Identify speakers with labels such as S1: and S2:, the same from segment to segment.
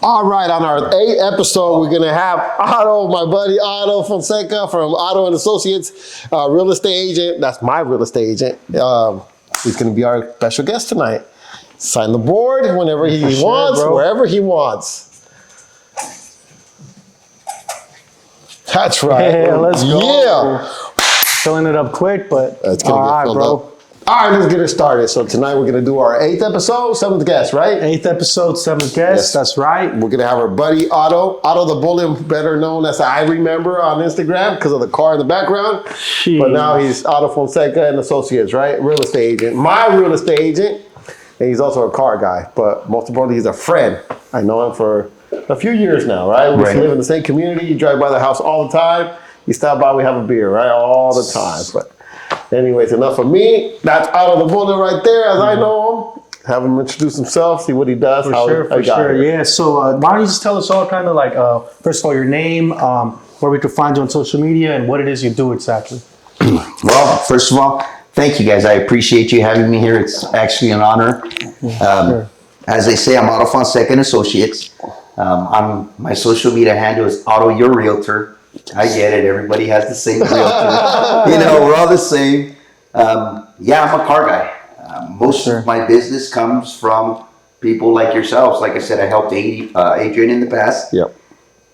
S1: All right, on our 8th episode, we're gonna have Otto, my buddy Otto Fonseca from Otto and Associates, real estate agent. That's my real estate agent. He's gonna be our special guest tonight. Sign the board whenever he wants, wherever he wants. That's right.
S2: Yeah, let's go.
S1: Yeah.
S2: Filling it up quick, but
S1: It's gonna
S2: all
S1: get
S2: right,
S1: filled
S2: bro.
S1: up. All right, let's get it started. So tonight we're gonna do our 8th episode, 7th guest, right?
S2: 8th episode, 7th guest.
S1: Yes.
S2: That's right.
S1: We're gonna have our buddy Otto the Bullet, better known as I Remember on Instagram because of the car in the background.
S2: Jeez.
S1: But now he's Otto Fonseca and Associates, right? Real estate agent, my real estate agent, and he's also a car guy. But most importantly, he's a friend. I know him for a few years now, right? We live in the same community. You drive by the house all the time. You stop by, we have a beer, right? All the time. But anyways, enough of me. That's Otto the Bullet right there, as I know him. Have him introduce himself, see what he does.
S2: For sure. Yeah. So why don't you just tell us all kind of like, first of all, your name, where we could find you on social media, and what it is you do exactly.
S3: Well, first of all, thank you guys. I appreciate you having me here. It's actually an honor. As they say, I'm Otto Fonseca and Associates. My social media handle is Otto Your Realtor. I get it. Everybody has the same realtor. We're all the same. I'm a car guy. Most of my business comes from people like yourselves. Like I said, I helped Adrian in the past.
S1: Yep.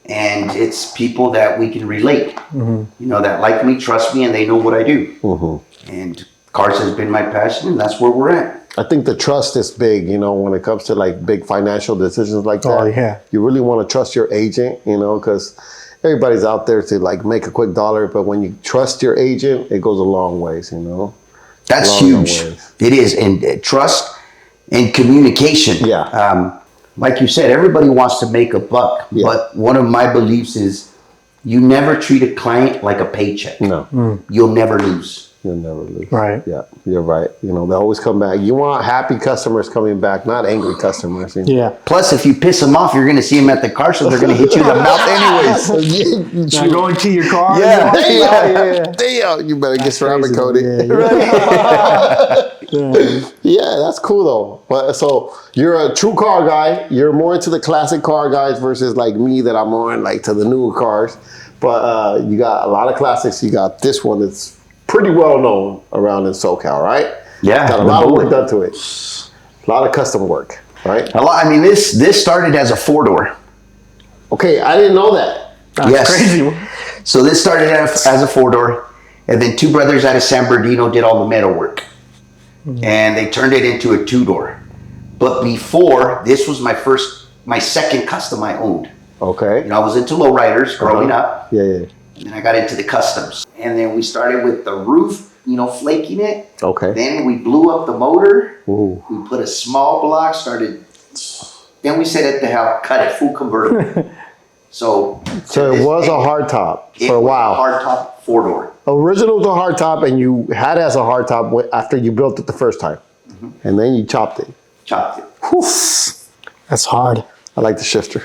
S3: And it's people that we can relate. That like me, trust me, and they know what I do. And cars has been my passion, and that's where we're at.
S1: I think the trust is big, when it comes to like big financial decisions like that.
S2: Oh, yeah.
S1: You really want to trust your agent, because everybody's out there to like make a quick dollar, but when you trust your agent, it goes a long ways,
S3: That's huge. It is. And trust and communication.
S1: Yeah.
S3: Like you said, everybody wants to make a buck, but one of my beliefs is you never treat a client like a paycheck.
S1: No.
S3: You'll never lose.
S1: You'll never lose.
S2: Right.
S1: Yeah, you're right. They always come back. You want happy customers coming back, not angry customers.
S2: Yeah.
S3: Plus, if you piss them off, you're going to see them at the car show. They're going to hit you in the mouth anyways.
S2: Now going to your car.
S1: Yeah. Damn. You better get ceramic coated. Yeah, that's cool though. But so you're a true car guy. You're more into the classic car guys versus like me, that I'm more like to the newer cars. But you got a lot of classics. You got this one that's pretty well known around in SoCal, right?
S3: Yeah.
S1: Got a lot of work done to it. A lot of custom work, right?
S3: A lot. I mean, this started as a 4-door.
S1: Okay, I didn't know that.
S2: That's crazy.
S3: So this started as a 4-door, and then two brothers out of San Bernardino did all the metal work, and they turned it into a 2-door. But before, this was my second custom I owned.
S1: Okay.
S3: I was into lowriders growing up.
S1: Yeah.
S3: And then I got into the customs. And then we started with the roof, flaking it.
S1: Okay.
S3: Then we blew up the motor.
S1: Ooh.
S3: We put a small block, then we said, the hell, cut it, full convertible. So
S1: it was a hard top for a while.
S3: Hard top 4-door.
S1: Original to hard top, and you had it as a hard top after you built it the first time. And then you chopped it.
S3: Chopped it.
S1: Whew.
S2: That's hard.
S1: I like the shifter.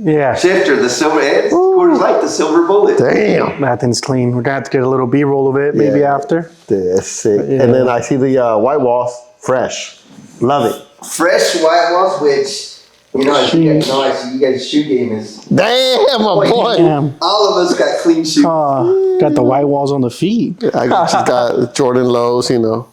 S2: Yeah.
S3: Shifter, the silver, it's like the silver bullet.
S1: Damn.
S2: That thing's clean. We're going to have to get a little B-roll of it maybe after.
S1: That's sick. And then I see the white walls, fresh. Love it.
S3: Fresh white walls, which, I see you guys' shoe game is.
S1: Damn, my boy.
S2: Damn.
S3: All of us got clean shoes.
S2: Got the white walls on the feet.
S1: I just got Jordan Lows, Jordan.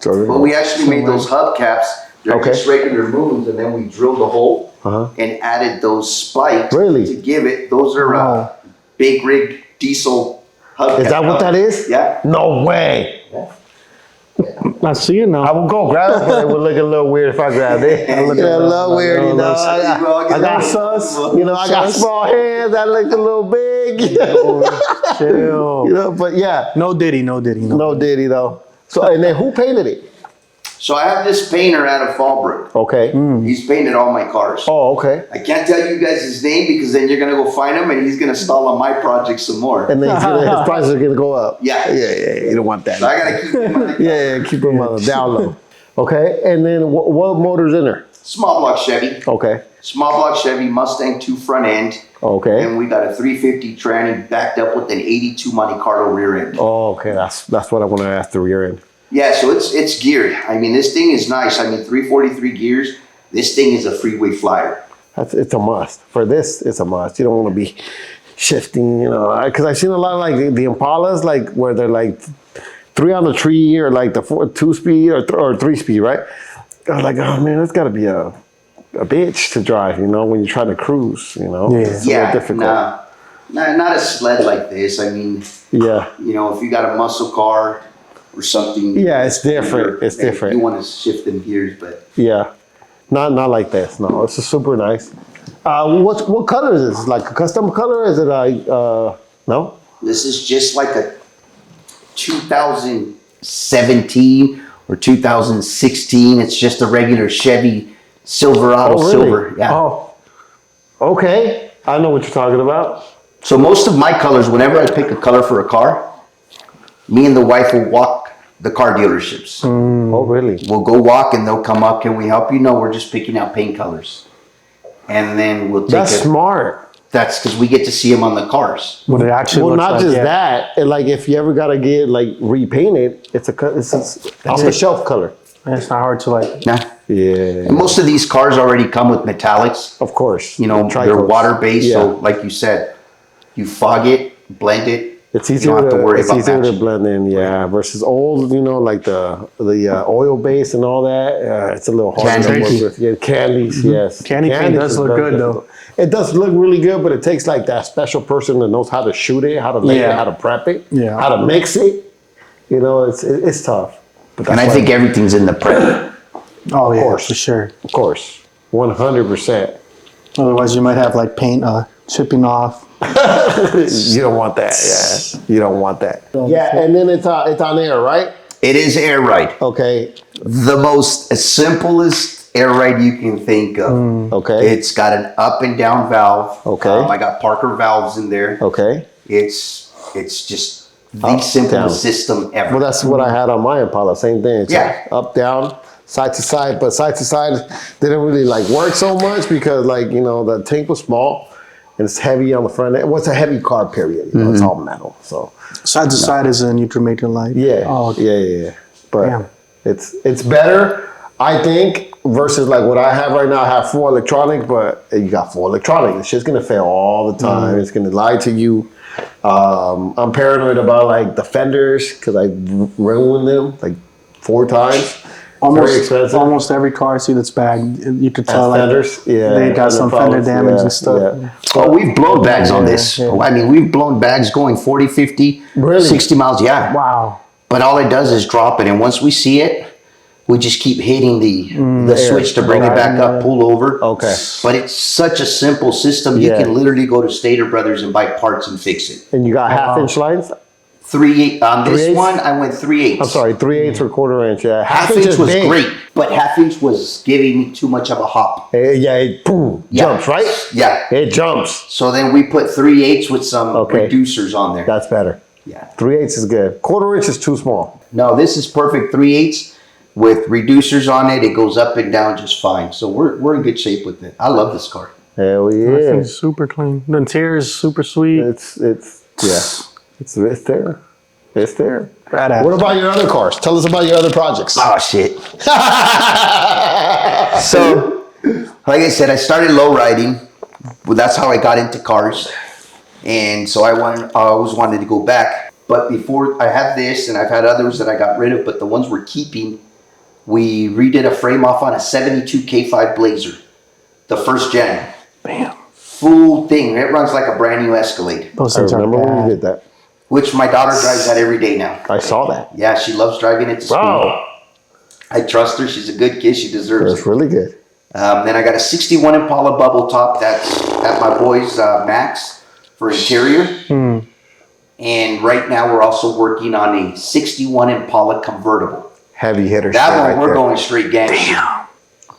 S3: But we actually made those hub caps. They're just regular moons, and then we drilled a hole and added those spikes to give it. Those are big rig diesel hub caps.
S1: Is that what that is?
S3: Yeah.
S1: No way.
S3: Yeah.
S2: I see it now.
S1: I will go grab it, but it would look a little weird if I grabbed it. It would look a little weird, I got sus. I got small hands. I look a little big.
S2: Chill.
S1: But yeah.
S2: No Diddy.
S1: No Diddy though. So and then who painted it?
S3: So I have this painter out of Fallbrook.
S1: Okay.
S3: He's painted all my cars.
S1: Oh, okay.
S3: I can't tell you guys his name because then you're gonna go find him and he's gonna stall on my project some more.
S1: And then his prices are gonna go up.
S3: Yeah.
S1: You don't want that.
S3: So I gotta keep him on the
S1: keep him on the down low. Okay. And then what motor's in there?
S3: Small block Chevy.
S1: Okay.
S3: Small block Chevy Mustang 2 front end.
S1: Okay.
S3: And we got a 350 tranny backed up with an 82 Monte Carlo rear end.
S1: Oh, okay. That's what I want to ask, the rear end.
S3: Yeah, so it's geared. I mean, this thing is nice. I mean, 343 gears. This thing is a freeway flyer.
S1: It's a must. For this, it's a must. You don't want to be shifting, because I've seen a lot of like the Impalas, like where they're like 3 on the tree or like the 2-speed or 3-speed, right? I was like, oh man, that's got to be a bitch to drive, when you're trying to cruise, It's a little difficult.
S3: Not a sled like this. I mean,
S1: Yeah.
S3: If you got a muscle car or something.
S1: Yeah, it's different. It's different.
S3: You want to shift in gears, but.
S1: Yeah. Not like this. No, it's just super nice. What color is this? Like a custom color? Is it like no?
S3: This is just like a 2017 or 2016. It's just a regular Chevy Silverado silver. Yeah.
S1: Oh. Okay. I know what you're talking about.
S3: So most of my colors, whenever I pick a color for a car, me and the wife will walk the car dealerships.
S1: Oh, really?
S3: We'll go walk and they'll come up. Can we help you? No, we're just picking out paint colors. And then we'll take
S1: That's smart.
S3: That's because we get to see them on the cars.
S2: What it actually
S1: Well,
S2: looks
S1: not
S2: like,
S1: just that. Like if you ever gotta get like repainted, it's off the shelf color.
S2: It's not hard to like.
S3: Yeah.
S1: Yeah.
S3: And most of these cars already come with metallics.
S1: Of course.
S3: They're
S1: Tricos.
S3: water based.
S1: Yeah.
S3: So like you said, you fog it, blend it.
S1: It's
S3: you
S1: easier
S3: don't have to worry about
S1: to
S3: matching.
S1: blend in, yeah. Versus old, like the oil base and all that. It's a little harder to work with. Yeah, candies, yes.
S2: Candy paint does look good though.
S1: It does look really good, but it takes like that special person that knows how to shoot it, how to lay it, how to prep it, how to mix it. It's tough. But
S3: And I think everything's in the prep.
S2: Oh, yeah, for sure.
S1: Of course, 100%.
S2: Otherwise, you might have like paint chipping off.
S1: You don't want that, yeah. You don't want that. Yeah, and then it's on air, right?
S3: It is air ride.
S1: Okay.
S3: The most simplest air ride you can think of.
S1: Okay.
S3: It's got an up and down valve.
S1: Okay.
S3: I got Parker valves in there.
S1: Okay.
S3: It's just the simplest system ever.
S1: Well, that's what I had on my Impala. Same thing. It's
S3: Yeah.
S1: up, down, side to side. But side to side didn't really like work so much because the tank was small and it's heavy on the front end. Well, it's a heavy car, period. It's all metal. So
S2: Side to side is a neutral major light.
S1: yeah.
S2: Oh, okay.
S1: Yeah. But
S2: Damn.
S1: it's better, I think, versus like what I have right now. I have full electronic, but you got full electronic. The shit's gonna fail all the time. It's gonna lie to you. I'm paranoid about like the fenders because I ruined them like 4 times. Very expensive.
S2: Almost every car I see that's bagged, you could tell like
S1: Fenders, yeah,
S2: they got some fender
S1: problems,
S2: damage
S1: yeah,
S2: and stuff.
S1: yeah.
S3: Oh, we've blown bags on this.
S2: Yeah.
S3: I mean, we've blown bags going 40, 50,
S1: Really?
S3: 60 miles. Yeah.
S2: Wow.
S3: But all it does is drop it. And once we see it, we just keep hitting the switch to bring it back up, pull over.
S1: Okay.
S3: But it's such a simple system. You
S1: Yeah.
S3: can literally go to Stater Brothers and buy parts and fix it.
S1: And you got half-inch lines?
S3: 3/8 on this
S1: 3/8?
S3: one. I went 3/8.
S1: I'm sorry, 3/8 or quarter-inch. Yeah,
S3: Half
S1: inch
S3: inch
S1: is
S3: was
S1: big.
S3: great, but half inch was giving me too much of a hop.
S1: Yeah, it boom,
S3: Yeah.
S1: jumps, right?
S3: Yeah.
S1: It jumps.
S3: So then we put 3/8 with some
S1: Okay.
S3: reducers on there.
S1: That's better.
S3: Yeah.
S1: 3/8 is good. Quarter-inch is too small.
S3: No, this is perfect 3/8 with reducers on it. It goes up and down just fine. So we're in good shape with it. I love this car.
S1: Hell
S2: That
S1: yeah.
S2: thing's super clean. The interior is super sweet.
S1: It's there. It's there.
S2: Badass.
S1: What about your other cars? Tell us about your other projects.
S3: Oh shit. So, like I said, I started low riding. Well, that's how I got into cars. And so I always wanted to go back. But before I had this, and I've had others that I got rid of, but the ones we're keeping, we redid a frame off on a 72 K5 Blazer, the first gen.
S2: Bam.
S3: Full thing. It runs like a brand new Escalade,
S2: Those
S1: I
S2: things are
S1: remember when you
S2: bad.
S1: did that.
S3: which my daughter drives that every day now.
S1: I saw that.
S3: Yeah, she loves driving it to school.
S1: Wow.
S3: I trust her. She's a good kid. She deserves
S1: That's
S3: it.
S1: really good.
S3: Then I got a 61 Impala bubble top. That's at my boy's Max for interior. And right now we're also working on a 61 Impala convertible.
S1: Heavy hitter.
S3: That
S1: shit
S3: one
S1: right
S3: we're
S1: there.
S3: going straight gangster.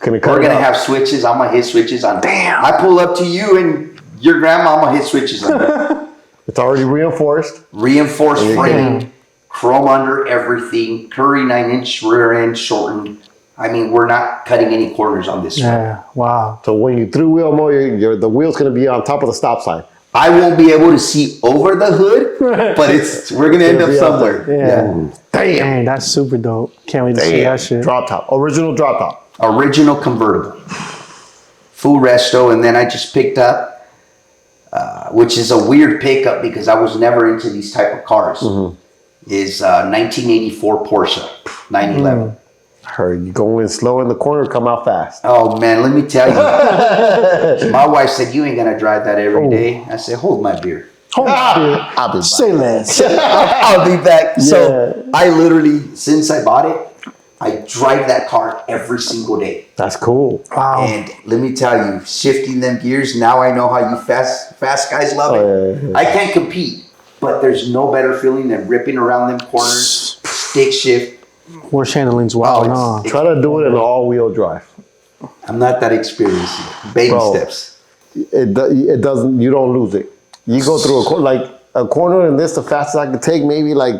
S1: Can it cut
S3: We're
S1: it
S3: gonna
S1: out?
S3: have switches. I'm gonna hit switches on.
S2: Damn.
S3: I pull up to you and your grandma. I'm gonna hit switches on.
S1: It's already reinforced.
S3: Reinforced
S1: There you
S3: frame, chrome under everything, Curry 9-inch rear end shortened. I mean, we're not cutting any corners on this one.
S2: Yeah. Wow.
S1: So when you through wheel mow, the wheel's going to be on top of the stop sign.
S3: I won't be able to see over the hood, but we're gonna end up
S1: It'll be out
S3: somewhere.
S2: there. Yeah.
S1: Damn.
S2: Dang, that's super dope. Can't wait to see
S1: Damn.
S2: that shit.
S1: Drop top. Original drop top.
S3: Original convertible. full resto, and then I just picked up, which is a weird pickup because I was never into these type of cars. Is 1984 Porsche 911.
S1: I heard you go in slow in the corner, come out fast.
S3: Oh man, let me tell you. My wife said, you ain't gonna drive that every day. I said, hold my beer.
S1: I'll be back.
S2: Say less.
S3: I'll be back. So I literally, since I bought it, I drive that car every single day.
S1: That's cool.
S2: Wow.
S3: And let me tell you, shifting them gears, now I know how you fast guys love it.
S1: Yeah.
S3: I can't compete, but there's no better feeling than ripping around them corners, stick shift.
S2: Horse handling's wild, huh?
S1: Try to do it in an all-wheel drive.
S3: I'm not that experienced yet. Baby steps.
S1: It doesn't. You don't lose it. You go through a corner, and this the fastest I could take, maybe like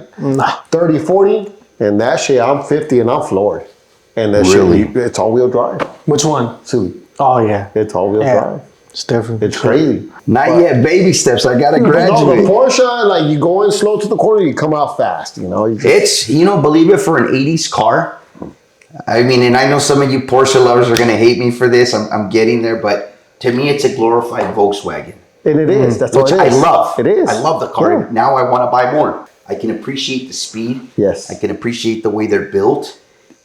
S1: 30, 40, and that shit I'm 50 and I'm floored. And that shit, it's all-wheel drive.
S2: Which one?
S1: Suey.
S2: Oh yeah,
S1: It's all-wheel drive.
S2: it's different.
S1: It's crazy.
S3: Not yet baby steps. I gotta
S1: No, the
S3: graduate.
S1: Porsche, like you go in slow to the corner, you come out fast. You know.
S3: It's, believe it, for an 80s car. I mean, and I know some of you Porsche lovers are gonna hate me for this. I'm getting there, but to me, it's a glorified Volkswagen.
S1: And it is. That's
S3: Which
S1: what it is.
S3: I love.
S1: It is.
S3: I love the car.
S1: Yeah.
S3: Now I want to buy more. I can appreciate the speed.
S1: Yes.
S3: I can appreciate the way they're built.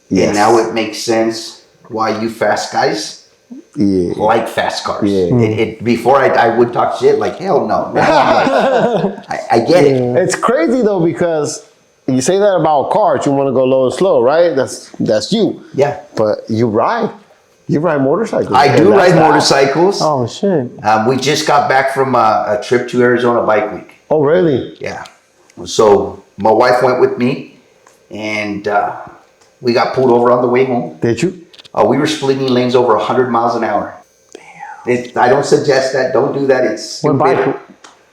S1: Yes.
S3: And now it makes sense why you fast guys like fast cars.
S1: Yeah.
S3: Before I would talk shit like, hell no. Now I'm like, I get it.
S1: It's crazy though because you say that about cars, you want to go low and slow, right? That's you.
S3: Yeah.
S1: But you ride motorcycles.
S3: I do ride motorcycles.
S2: Oh shit.
S3: We just got back from a trip to Arizona Bike Week.
S1: Oh really?
S3: Yeah. So my wife went with me, and we got pulled over on the way home.
S1: Did you?
S3: We were splitting lanes over 100 miles an hour. Damn. I don't suggest that. Don't do that. It's stupid.
S2: What bike?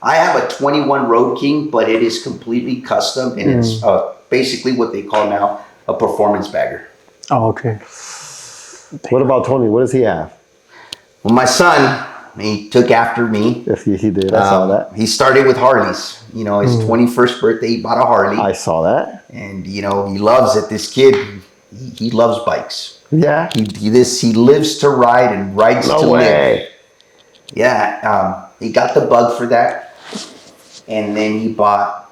S3: I have a 21 Road King, but it is completely custom, and it's basically what they call now a performance bagger.
S2: Oh okay.
S1: What about Tony? What does he have?
S3: Well, my son, he took after me.
S1: Yes, he did. I saw that.
S3: He started with Harleys. His 21st birthday, he bought a Harley.
S1: I saw that.
S3: And, he loves it. This kid, he loves bikes.
S1: Yeah.
S3: He lives to ride and rides to live. Yeah. He got the bug for that. And then he bought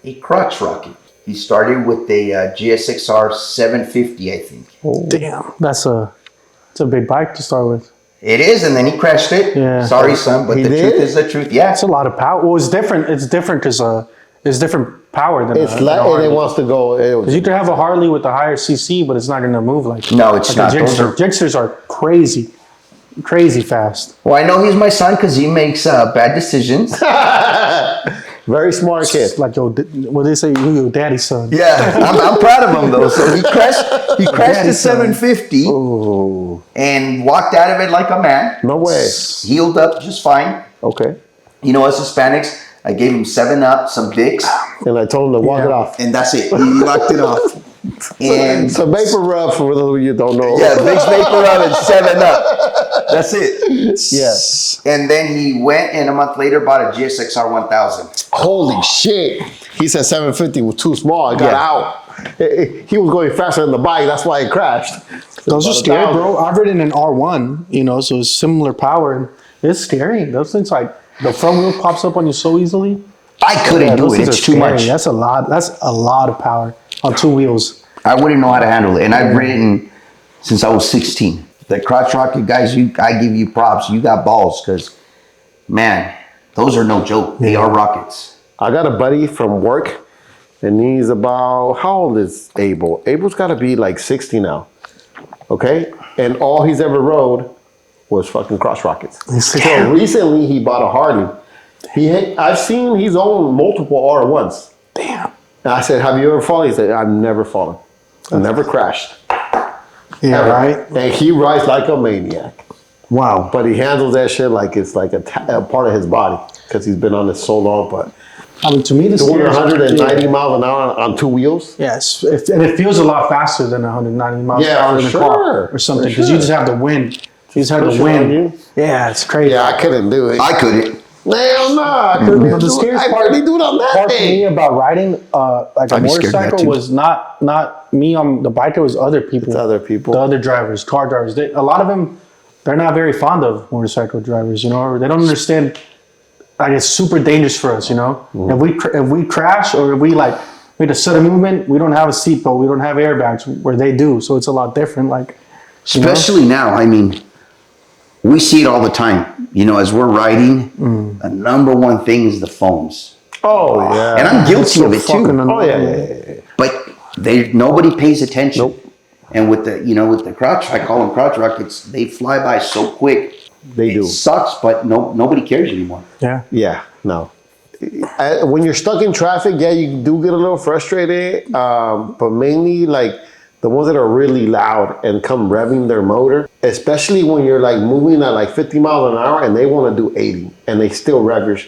S3: a crotch rocket. He started with a GSXR 750, I think.
S2: Damn, it's a big bike to start with.
S3: It is, and then he crashed it.
S2: Yeah.
S3: Sorry, son, but
S1: He
S3: the
S1: did?
S3: truth is the truth. Yeah.
S2: It's a lot of power. Well, it's different. It's different because it's different power than
S1: It's
S2: a
S1: like, and
S2: Harley.
S1: it wants to go.
S2: Because you can have a Harley with a higher CC, but it's not going to move like
S3: No, it's
S2: like
S3: not.
S2: a Jigster. Jigsters are crazy fast.
S3: Well, I know he's my son because he makes bad decisions.
S1: Very smart kid.
S2: It's like what they say, you your daddy's son.
S3: Yeah, I'm proud of him though. So he crashed his
S2: son.
S3: 750
S1: Oh,
S3: and walked out of it like a man.
S1: no way.
S3: Healed up just fine.
S1: Okay.
S3: Us Hispanics, I gave him 7-Up, some Vicks,
S1: And I told him to walk it
S2: Yeah.
S1: off.
S3: and that's it. He locked it off. And
S1: So vapor rub for those of you who don't know.
S3: yeah, Vicks Vapor Rub and 7-Up. That's it.
S1: Yes.
S3: And then he went and a month later bought a GSXR 1000.
S1: Holy shit. He said 750 was too small. It got
S3: Yeah.
S1: out. He was going faster than the bike. That's why it crashed.
S2: Those are
S1: About
S2: scary,
S1: 1,000.
S2: bro. I've ridden an R1, so it's similar power. And it's scary. Those things, like, the front wheel pops up on you so easily.
S3: I couldn't do
S2: those
S3: it.
S2: things
S3: It's
S2: are
S3: too
S2: scary.
S3: much.
S2: That's a lot of power on two wheels.
S3: I wouldn't know how to handle it. And I've ridden since I was 16. The crotch rocket guys, I give you props. You got balls because, man, those are no joke. They are rockets.
S1: I got a buddy from work, and he's about, how old is Abel? Abel's got to be like 60 now. Okay? And all he's ever rode was fucking cross rockets. So recently he bought a Harley. I've seen he's owned multiple R1s.
S2: Damn.
S1: And I said, have you ever fallen? He said, I've never fallen. I've never crashed.
S2: Yeah,
S1: Ever.
S2: right?
S1: And he rides like a maniac.
S2: Wow.
S1: But he handles that shit like it's like a part of his body because he's been on this so long. But
S2: I mean, to me, the
S1: doing
S2: scariest-
S1: 190 miles an hour on two wheels.
S2: Yes, and it feels a lot faster than 190 miles
S1: Yeah,
S2: per hour
S1: for
S2: in a
S1: sure.
S2: car or something,
S1: For
S2: because you just have the wind. You just have the
S1: Pushing on you.
S2: wind. Yeah, it's crazy.
S1: Yeah, I couldn't do it.
S3: I couldn't.
S1: Hell no, I couldn't
S2: But the
S1: do it.
S2: scariest
S1: I
S2: part,
S1: barely do it on that
S2: part for me
S1: thing.
S2: about riding like a
S3: I'd be scared of that
S2: motorcycle
S3: too.
S2: was not me on the bike. It was other people.
S1: It's other people.
S2: The other drivers, car drivers. A lot of them they're not very fond of motorcycle drivers, you know, or they don't understand. Like it's super dangerous for us, you know. If we crash or if we like make a sudden movement, we don't have a seatbelt, we don't have airbags where they do, so it's a lot different. Like,
S3: especially now, I mean, we see it all the time. You know, as we're riding, the number one thing is the phones.
S1: Oh yeah.
S3: And I'm guilty of it too.
S1: Oh yeah.
S3: But nobody pays attention. Nope. And with the crouch, I call them crouch rockets. They fly by so quick.
S1: They do.
S3: It sucks, but nobody cares anymore.
S2: Yeah.
S1: Yeah. No. When you're stuck in traffic, yeah, you do get a little frustrated. But mainly like the ones that are really loud and come revving their motor, especially when you're like moving at like 50 miles an hour and they want to do 80 and they still rev your,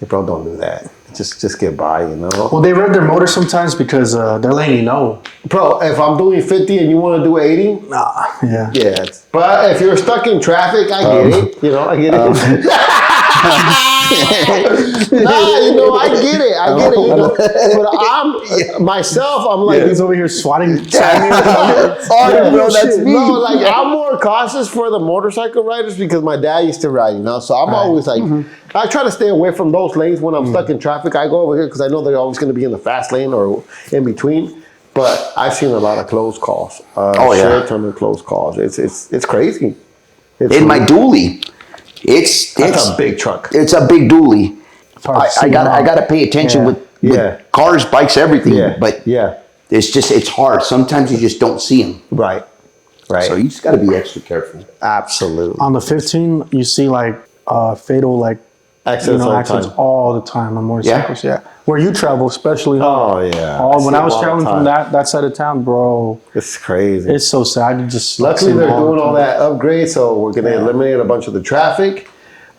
S1: bro, don't do that. Just get by, you know?
S2: Well, they rev their motor sometimes because they're letting you know.
S1: Bro, if I'm doing 50 and you want to do 80,
S2: Nah, yeah.
S1: yeah. But if you're stuck in traffic, I get it. You know, I get it. I get it. You know? But I'm like,
S2: He's over here swatting.
S3: Bro, that's me.
S1: No, like I'm more cautious for the motorcycle riders because my dad used to ride, you know. So I'm always like, I try to stay away from those lanes when I'm stuck in traffic. I go over here because I know they're always going to be in the fast lane or in between. But I've seen a lot of close calls. Short term and close calls. It's crazy.
S3: In my dually, it's
S1: a big truck.
S3: It's a big dually. I gotta pay attention with cars, bikes, everything.
S1: Yeah.
S3: But it's hard. Sometimes you just don't see them.
S1: Right.
S3: So you just gotta be extra careful.
S1: Absolutely.
S2: On the 15, you see like fatal like accidents all the time on motorcycles. Yeah. Where you travel, especially.
S1: Oh yeah.
S2: When I was traveling from that side of town, bro.
S1: It's crazy.
S2: It's so sad. You just
S1: luckily they're doing all that upgrade, so we're gonna eliminate a bunch of the traffic.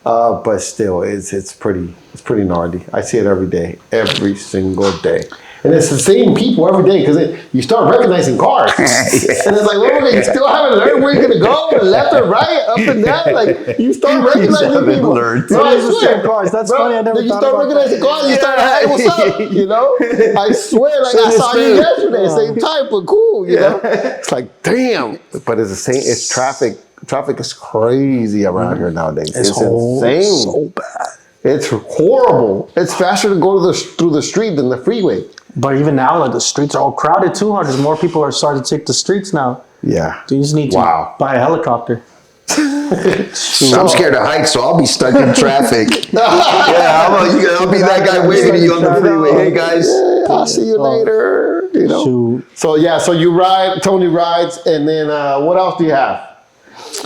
S1: But still, it's pretty gnarly. I see it every single day. And it's the same people every day because you start recognizing cars. And it's like, well, you still haven't learned where you're going to go, left or right, up and down. Like, you start recognizing people.
S3: No,
S2: I swear. Cars. That's funny. I never thought about that.
S1: You start recognizing cars, you start, hey, what's up? You know? I swear, like, I saw you yesterday, same type, but cool, you know? It's like, damn. But it's the same, it's traffic. Traffic is crazy around here nowadays. It's insane.
S2: So bad.
S1: It's horrible. It's faster to go through the street than the freeway.
S2: But even now, like the streets are all crowded too. There's more people are starting to take the streets now.
S1: Yeah.
S2: So you just need to buy a helicopter.
S3: I'm scared of heights, so I'll be stuck in traffic. I'll be that guy waving to you on the freeway. Hey guys,
S1: I'll see you later. You know.
S2: Shoot.
S1: So you ride. Tony rides, and then what else do you have?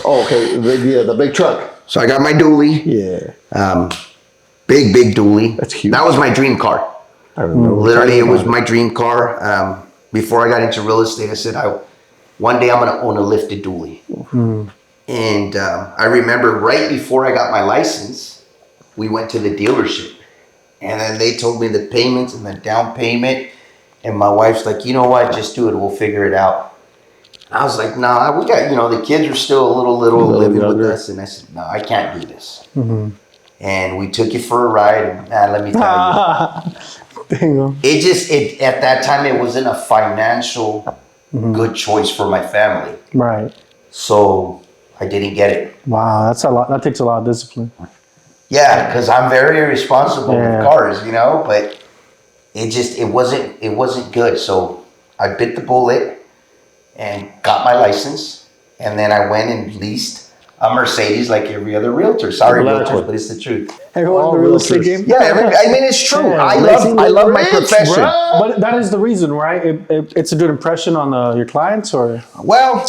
S1: Oh, okay, the big truck.
S3: So I got my dually.
S1: Yeah.
S3: Big dually.
S1: That's huge.
S3: That was my dream car.
S1: I remember.
S3: Literally, it was my dream car. Before I got into real estate, I said, one day I'm going to own a lifted dually. And I remember right before I got my license, we went to the dealership. And then they told me the payments and the down payment. And my wife's like, you know what, just do it. We'll figure it out. I was like, nah, we got, the kids are still a little living with us. And I said, no, I can't do this. And we took you for a ride. And let me tell you.
S2: Bingo.
S3: It at that time, it wasn't a financial good choice for my family.
S2: Right. So
S3: I didn't get it.
S2: Wow, that's a lot. That takes a lot of discipline.
S3: Yeah, because I'm very irresponsible with cars, but it wasn't good. So I bit the bullet and got my license. And then I went and leased a Mercedes like every other realtor. Sorry, realtors, but it's the truth.
S2: Everyone in the real estate game?
S3: Yeah, it's true.
S2: Yeah,
S3: I love my profession.
S2: Bro. But that is the reason, right? It's a good impression on your clients, or?
S3: Well,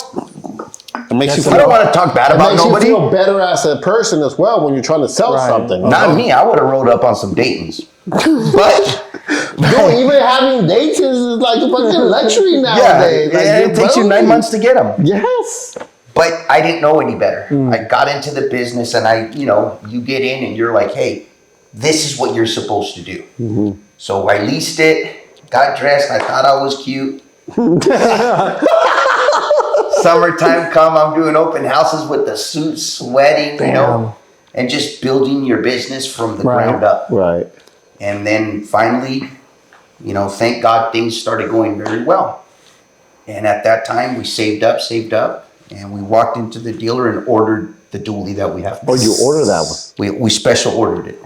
S1: it makes you feel,
S3: I don't want to talk bad about nobody.
S1: You feel better as a person as well when you're trying to sell something.
S3: Not me. I would have rolled up on some Daytons. But
S1: even having Daytons is like a fucking luxury nowadays.
S3: It takes you 9 months to get them.
S1: Yes.
S3: But I didn't know any better. I got into the business and you get in and you're like, hey, this is what you're supposed to do. So I leased it, got dressed. I thought I was cute. Summertime come, I'm doing open houses with the suit, sweating, and just building your business from the ground up.
S1: Right.
S3: And then finally, thank God things started going very well. And at that time we saved up. And we walked into the dealer and ordered the dually that we have.
S1: Oh, you order that one?
S3: We special ordered it.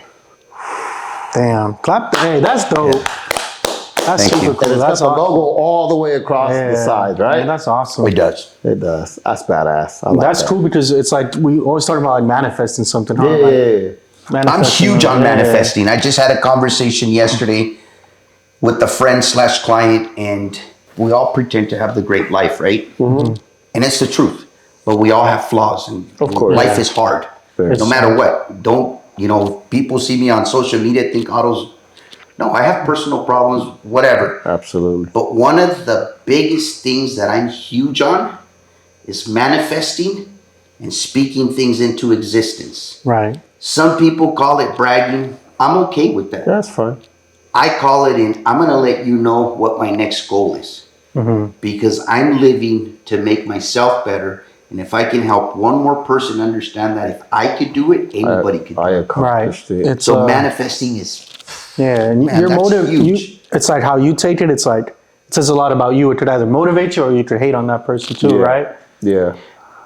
S2: Damn. Clap. Hey, that's dope. That's
S3: Thank
S2: super
S3: you.
S2: cool.
S1: And it's got
S2: That's
S1: the
S2: awesome.
S1: logo all the way across the side, right?
S2: Yeah, that's awesome.
S3: It does.
S1: It does. That's badass. I like
S2: That's
S1: that.
S2: cool because it's like we always talk about like manifesting something. Huh?
S1: Yeah.
S2: Like,
S3: I'm huge on
S2: yeah.
S3: manifesting. I just had a conversation yesterday with a friend / client, and we all pretend to have the great life, right?
S1: Mm-hmm.
S3: And it's the truth. But we all have flaws, and
S1: Of course.
S3: life is hard.
S1: Very
S3: No matter what. Don't, people see me on social media, think Otto's, no, I have personal problems, whatever.
S1: Absolutely.
S3: But one of the biggest things that I'm huge on is manifesting and speaking things into existence.
S2: Right.
S3: Some people call it bragging. I'm okay with that.
S1: That's fine.
S3: I call it I'm going to let you know what my next goal is. Because I'm living to make myself better. And if I can help one more person understand that if I could do it, anybody could do
S1: I
S3: it.
S1: accomplished it.
S2: It's
S3: So manifesting is,
S2: yeah, and
S3: Man,
S2: your
S3: that's
S2: motive.
S3: huge.
S2: It's like how you take it. It's like it says a lot about you. It could either motivate you or you could hate on that person too,
S1: Yeah.
S2: right?
S1: Yeah.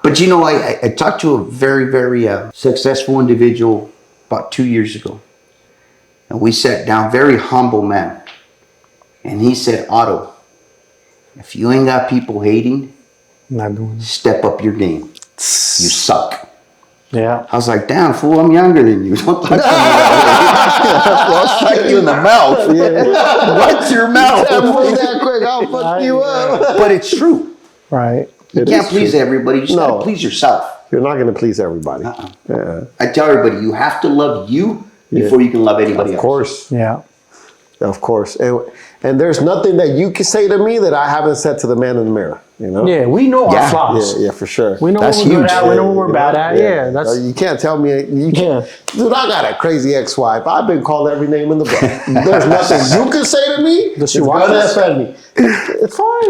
S3: but I talked to a very, very successful individual about 2 years ago. And we sat down, very humble man. And he said, Otto, if you ain't got people hating,
S2: Not doing it.
S3: step up your game. You suck.
S2: Yeah.
S3: I was like, damn, fool, I'm younger than you. Don't talk to me that way. I'll strike you in the mouth. Watch your mouth.
S1: Move that quick, I'll fuck you up.
S3: But it's true.
S2: Right.
S3: You
S1: It
S3: can't
S1: is
S3: please
S1: true.
S3: everybody. You just
S1: No.
S3: gotta please yourself.
S1: You're not going to please everybody. Yeah.
S3: I tell everybody, you have to love you before you can love anybody
S1: Of
S3: else.
S1: course.
S2: Yeah.
S1: Of course. And there's nothing that you can say to me that I haven't said to the man in the mirror,
S2: Yeah. We know our
S3: Yeah.
S2: flaws.
S1: Yeah, for sure.
S2: We know
S3: That's
S2: what we're good
S3: huge.
S2: at. We know what we're bad at. Yeah. That's
S1: You can't tell me.
S2: Yeah.
S1: Dude, I got a crazy ex-wife. I've been called every name in the book. There's nothing you can say to me
S2: Does she
S1: that's
S2: watch
S1: gonna
S2: this?
S1: offend me. It's fine.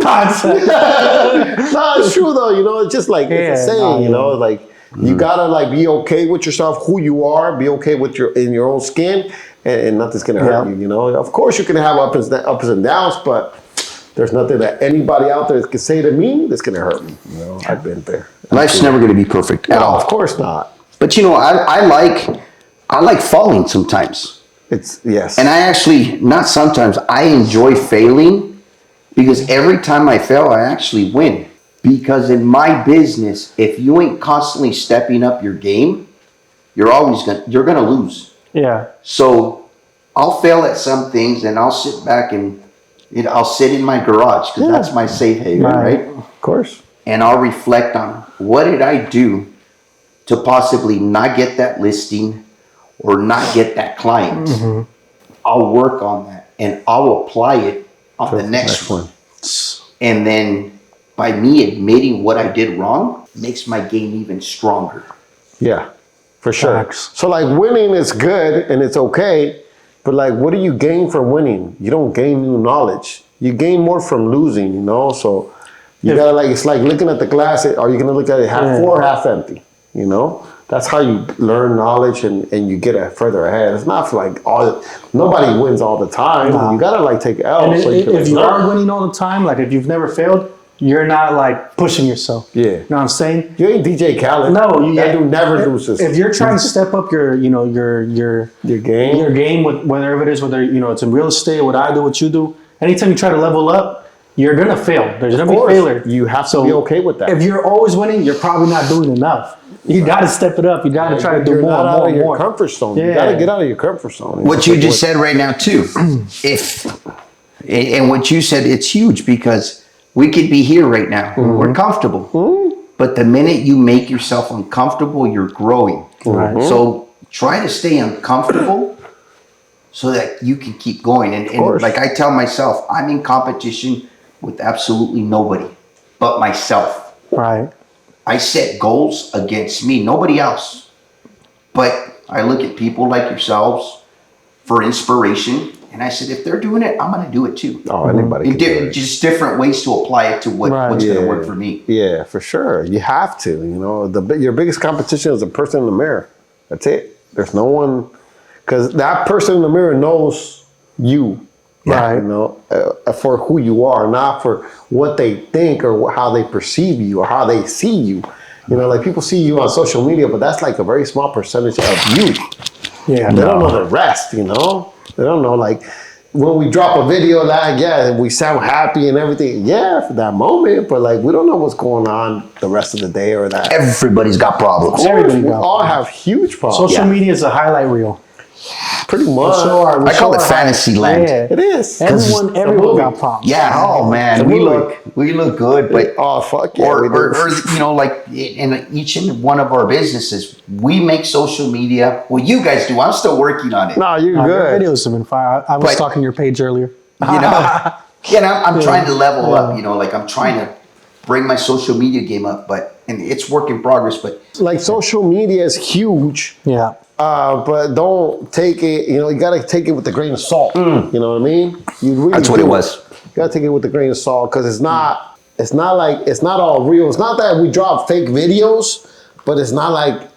S1: No, it's true though. It's just like it's a
S2: Yeah,
S1: saying.
S2: no, yeah.
S1: Like you gotta be okay with yourself, who you are. Be okay with in your own skin, and nothing's gonna hurt
S2: Yeah.
S1: you. Of course, you can have ups and downs, but there's nothing that anybody out there can say to me that's gonna hurt me. I've been there.
S3: Life's never gonna be perfect at
S1: No,
S3: all.
S1: of course not.
S3: But I like falling sometimes.
S1: It's yes.
S3: And I actually, not sometimes, I enjoy failing because every time I fail, I actually win. Because in my business, if you ain't constantly stepping up your game, you're gonna lose.
S2: yeah.
S3: So I'll fail at some things and I'll sit back and I'll sit in my garage because that's my safe haven, right?
S1: Of course.
S3: And I'll reflect on what did I do to possibly not get that listing or not get that client. I'll work on that and I'll apply it on the next one. And then by me admitting what I did wrong makes my game even stronger.
S1: Yeah, for sure.
S2: Facts.
S1: So winning is good and it's okay, but what do you gain from winning? You don't gain new knowledge. You gain more from losing, So you gotta it's like looking at the glass. Are you gonna look at it half full or half empty? That's how you learn knowledge and you get further ahead. It's not for nobody wins all the time. You gotta take L.
S2: And
S1: So you can
S2: if you
S1: learn.
S2: are winning all the time, if you've never failed, you're not pushing yourself.
S1: Yeah.
S2: You know what I'm saying?
S1: You ain't DJ Khaled.
S2: No,
S1: that dude never loses.
S2: If you're trying to step up your
S1: game,
S2: your game with whatever it is, whether it's in real estate, what I do, what you do, anytime you try to level up, you're gonna fail. There's gonna be failure.
S1: You have to be okay with that.
S2: If you're always winning, you're probably not doing enough. You got to step it up. You got to try to do
S1: You're
S2: more,
S1: not
S2: more,
S1: out of your
S2: more.
S1: comfort zone.
S2: Yeah.
S1: You got to get out of your comfort zone.
S3: What you just said right now too, and what you said, it's huge because we could be here right now. We're comfortable. But the minute you make yourself uncomfortable, you're growing.
S2: Right.
S3: So try to stay uncomfortable so that you can keep going. And like I tell myself, I'm in competition with absolutely nobody but myself.
S2: Right.
S3: I set goals against me, nobody else. But I look at people like yourselves for inspiration. And I said, if they're doing it, I'm going to do it too.
S1: Oh, anybody can do it.
S3: Just different ways to apply it to what's going to work for me.
S1: Yeah, for sure. You have to. Your biggest competition is the person in the mirror. That's it. There's no one, because that person in the mirror knows you.
S2: Right.
S1: For who you are, not for what they think or how they perceive you or how they see you. You know, like people see you on social media, but that's like a very small percentage of you.
S2: Yeah.
S1: They don't know the rest, you know? They don't know, like, when we drop a video, like, yeah, we sound happy and everything. Yeah, for that moment, but like, we don't know what's going on the rest of the day or that.
S3: Everybody's got problems.
S2: Everybody
S1: We
S2: got
S1: all have huge problems.
S2: Social media is a highlight reel.
S1: Pretty much.
S3: I call it fantasy land.
S2: Yeah.
S1: It is.
S2: Everyone got problems.
S3: Yeah. Oh man, we look good, but
S1: Oh, fuck yeah.
S3: or,
S1: we do.
S3: or you know, like in each and one of our businesses, we make social media. Well, you guys do. I'm still working on it.
S1: No, you're
S2: Your
S1: good.
S2: videos have been fire. I was
S3: But-
S2: stalking your page earlier.
S3: You know, I'm trying to level up. You know, like I'm trying to bring my social media game up, and it's work in progress. But
S1: Like, social media is huge.
S2: Yeah.
S1: But don't take it, you know, you gotta take it with a grain of salt. You know what I mean? You really
S3: That's what
S1: do.
S3: it was.
S1: You gotta take it with a grain of salt because it's not all real. It's not that we drop fake videos, but it's not like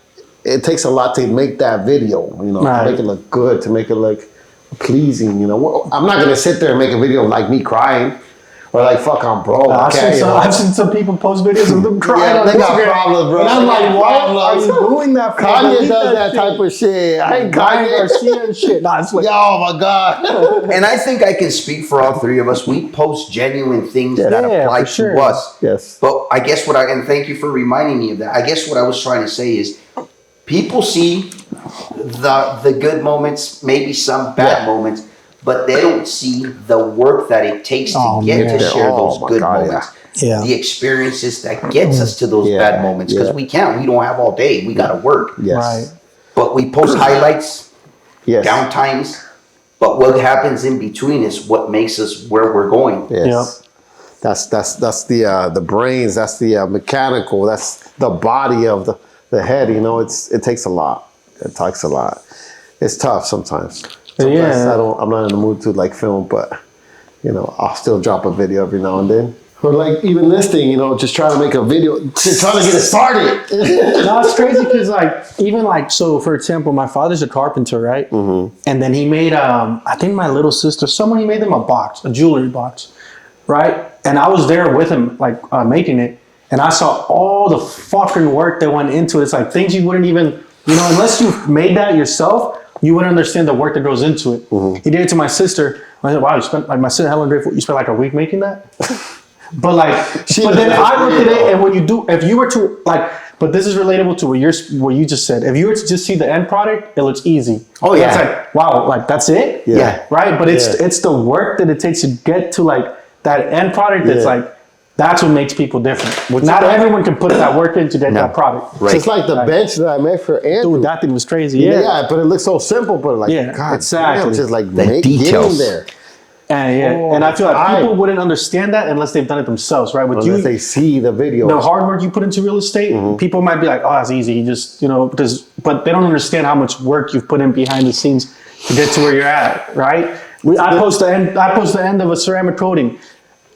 S1: it takes a lot to make that video, you know,
S2: Right.
S1: to make it look good, to make it look pleasing, you know. Well, I'm not gonna sit there and make a video of like me crying or like, fuck, I'm broke.
S2: I've seen some people post videos of them crying.
S1: Yeah,
S2: on
S1: they got
S2: Instagram.
S1: problems, bro.
S2: And I'm
S1: They got
S2: like, why are
S1: problems.
S2: you doing that for?
S1: Kanye
S2: Delete
S1: does that
S2: shit.
S1: type of shit. I ain't
S2: Kanye
S1: Kanye.
S2: Garcia and shit. Nah, it's like,
S1: Oh my God.
S3: and I think I can speak for all three of us. We post genuine things that
S2: Yeah,
S3: apply
S2: for sure.
S3: to us.
S1: Yes.
S3: But I guess and thank you for reminding me of that. I guess what I was trying to say is people see the good moments, maybe some bad moments, but they don't see the work that it takes to
S2: Oh,
S3: get
S2: man.
S3: to share
S1: Oh,
S3: those
S1: my
S3: good
S1: God,
S3: moments.
S2: yeah.
S3: The experiences that gets us to those
S1: Yeah,
S3: bad moments because
S1: yeah.
S3: we don't have all day. We got to work.
S1: Yes.
S2: Right.
S3: But we post highlights,
S1: Yes.
S3: downtimes, but what happens in between is what makes us where we're going.
S1: Yes. That's the brains. That's the mechanical. That's the body of the head. You know, it takes a lot. It takes a lot. It's tough sometimes. Sometimes
S2: Yeah.
S1: I'm not in the mood to like film, but you know, I'll still drop a video every now and then. Or like even this thing, you know, just trying to make a video, just trying to get it started.
S2: No, it's crazy because so for example, my father's a carpenter, right? Mm-hmm. And then he made I think my little sister, he made them a jewelry box, right? And I was there with him, making it, and I saw all the fucking work that went into it. It's like things you wouldn't even, you know, unless you made that yourself, you wouldn't understand the work that goes into it. Mm-hmm. He did it to my sister. I said, "Wow, you spent my sister Helen Grateful. You spent like a week making that." But then I looked at it, and when you do, if you were to but this is relatable to what you just said. If you were to just see the end product, it looks easy.
S3: Oh yeah,
S2: it's like wow, that's it.
S3: Yeah.
S2: Right. But it's the work that it takes to get to that end product. That's that's what makes people different. Not everyone can put that work in to get that product.
S3: Right.
S1: Just like the bench that I made for Andrew.
S2: Dude, that thing was crazy.
S1: Yeah, but it looks so simple, but God,
S2: exactly.
S1: damn, just like
S3: The
S1: getting
S3: details.
S1: there.
S2: And I feel like people wouldn't understand that unless they've done it themselves, right?
S1: Unless they see the video.
S2: The hard work you put into real estate, people might be like, "Oh, that's easy." You just, but they don't understand how much work you've put in behind the scenes to get to where you're at, right? I post the end of a ceramic coating.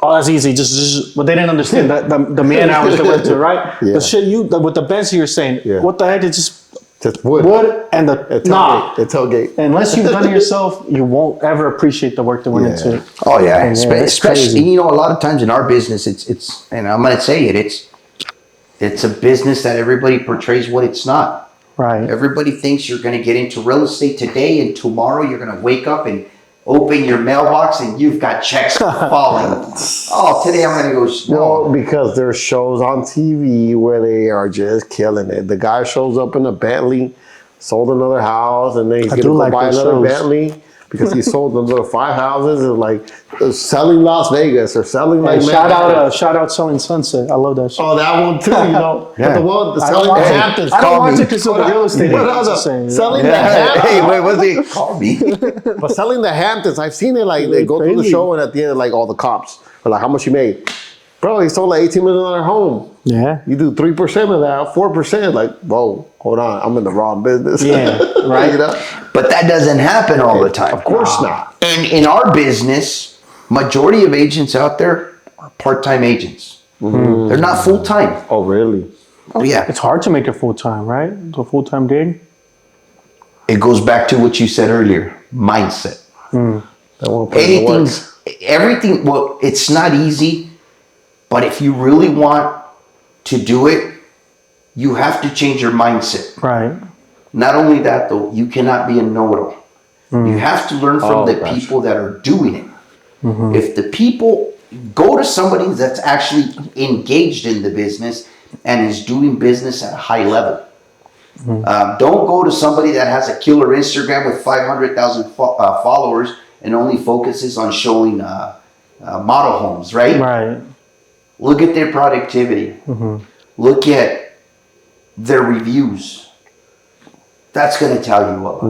S2: Oh, that's easy. Just but they didn't understand that the man hours that went to it, right?
S1: Yeah.
S2: The shit with the bench you're saying, what the heck? It's
S1: just wood
S2: and the
S1: tailgate.
S2: Unless you've done it yourself, you won't ever appreciate the work that went into it.
S3: Oh yeah,
S2: it's
S3: especially
S2: crazy.
S3: a lot of times in our business, it's and I'm gonna say it's a business that everybody portrays what it's not.
S2: Right.
S3: Everybody thinks you're gonna get into real estate today, and tomorrow you're gonna wake up and open your mailbox and you've got checks falling. Oh, today I'm gonna go.
S1: Well, because there's shows on TV where they are just killing it. The guy shows up in a Bentley, sold another house, and then he's gonna go buy another Bentley because he sold another 5 houses and selling Las Vegas or selling
S2: shout out Selling Sunset. I love that shit.
S1: Oh, that one too, you know.
S3: Yeah.
S1: But the selling the Hamptons.
S2: I don't
S1: call
S2: watch
S1: me.
S2: it because of the real estate agents.
S1: Selling the Hamptons.
S3: Hey, wait, what's he call me?
S1: But selling the Hamptons, I've seen it they go through the
S2: crazy.
S1: show and at the end, all the cops are like, how much you made? Bro, he sold $18 million home.
S2: Yeah.
S1: You do 3% of that, 4%. Whoa, hold on, I'm in the wrong business.
S2: Yeah, right.
S3: But that doesn't happen all the time.
S1: Of course not.
S3: And in our business, majority of agents out there are part-time agents. Mm-hmm. They're not full-time.
S1: Oh, really?
S3: Oh yeah.
S2: It's hard to make it full time, right? It's a full time gig.
S3: It goes back to what you said earlier, mindset. Everything, well, it's not easy, but if you really want to do it, you have to change your mindset.
S2: Right.
S3: Not only that, though, you cannot be a know-it-all. You have to learn from the people that are doing it. If the people go to somebody that's actually engaged in the business and is doing business at a high level. Don't go to somebody that has a killer Instagram with 500,000 followers and only focuses on showing model homes, right?
S2: Right.
S3: Look at their productivity. Look at their reviews. That's going to tell you a lot.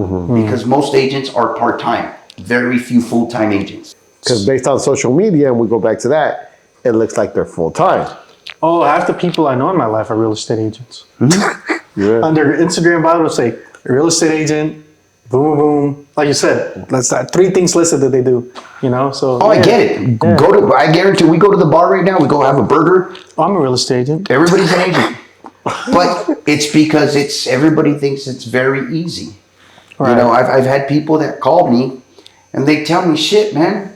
S3: Because most agents are part-time. Very few full-time agents.
S1: Because based on social media, and we go back to that, it looks like they're full-time.
S2: Oh, half the people I know in my life are real estate agents.
S1: Yeah.
S2: On their Instagram bio, it'll say real estate agent, boom, boom, boom. Like you said, that's that 3 things listed that they do. You know, so.
S3: Oh, I get it.
S2: Yeah.
S3: I guarantee we go to the bar right now, we go have a burger.
S2: I'm a real estate agent.
S3: Everybody's an agent. But it's because everybody thinks it's very easy.
S2: Right.
S3: You know, I've had people that call me and they tell me, shit, man,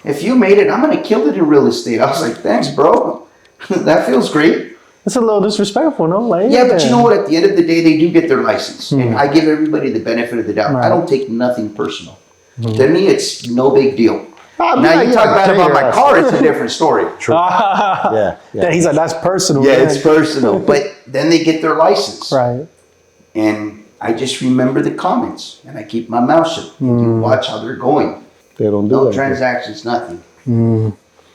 S3: if you made it, I'm going to kill it in real estate. I was like, thanks, bro. That feels great.
S2: It's a little disrespectful, no? Like,
S3: Yeah, but you know what? At the end of the day, they do get their license. And I give everybody the benefit of the doubt.
S2: Right.
S3: I don't take nothing personal. To me, it's no big deal.
S1: I
S3: Now, you talk bad about my
S1: ass.
S3: car, it's a different story.
S1: Yeah.
S2: Yeah, he's like, that's personal.
S3: Yeah,
S2: man.
S3: it's personal. But then they get their license.
S2: Right.
S3: And I just remember the comments. And I keep my mouth shut. And you watch how they're going.
S1: They don't do
S3: No
S1: that.
S3: transactions, nothing.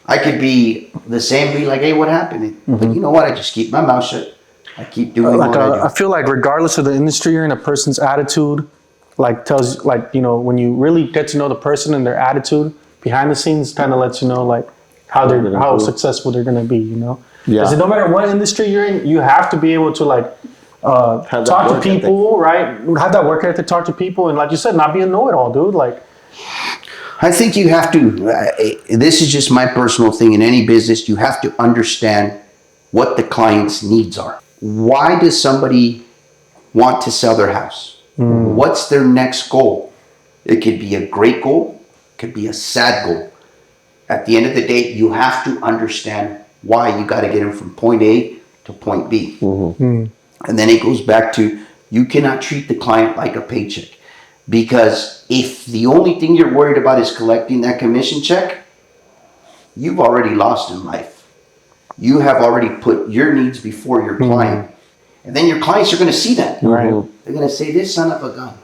S3: I could be the same, be like, hey, what happened? But you know what? I just keep my mouth shut. I keep doing
S2: Like
S3: what I do.
S2: I feel like regardless of the industry you're in, a person's attitude, like tells, like, you know, when you really get to know the person and their attitude behind the scenes, kind of lets you know like how successful they're gonna be. You know, because no matter what industry you're in, you have to be able to like talk to people, right? Have that work ethic, talk to people, and like you said, not be a know-it-all, dude. Like.
S3: I think you have to, this is just my personal thing in any business, you have to understand what the client's needs are. Why does somebody want to sell their house? What's their next goal? It could be a great goal, it could be a sad goal. At the end of the day, you have to understand why you got to get them from point A to point B. And then it goes back to, you cannot treat the client like a paycheck. Because if the only thing you're worried about is collecting that commission check, you've already lost in life. You have already put your needs before your client. And then your clients are going to see that.
S2: Right.
S3: They're going to say, this son of a gun.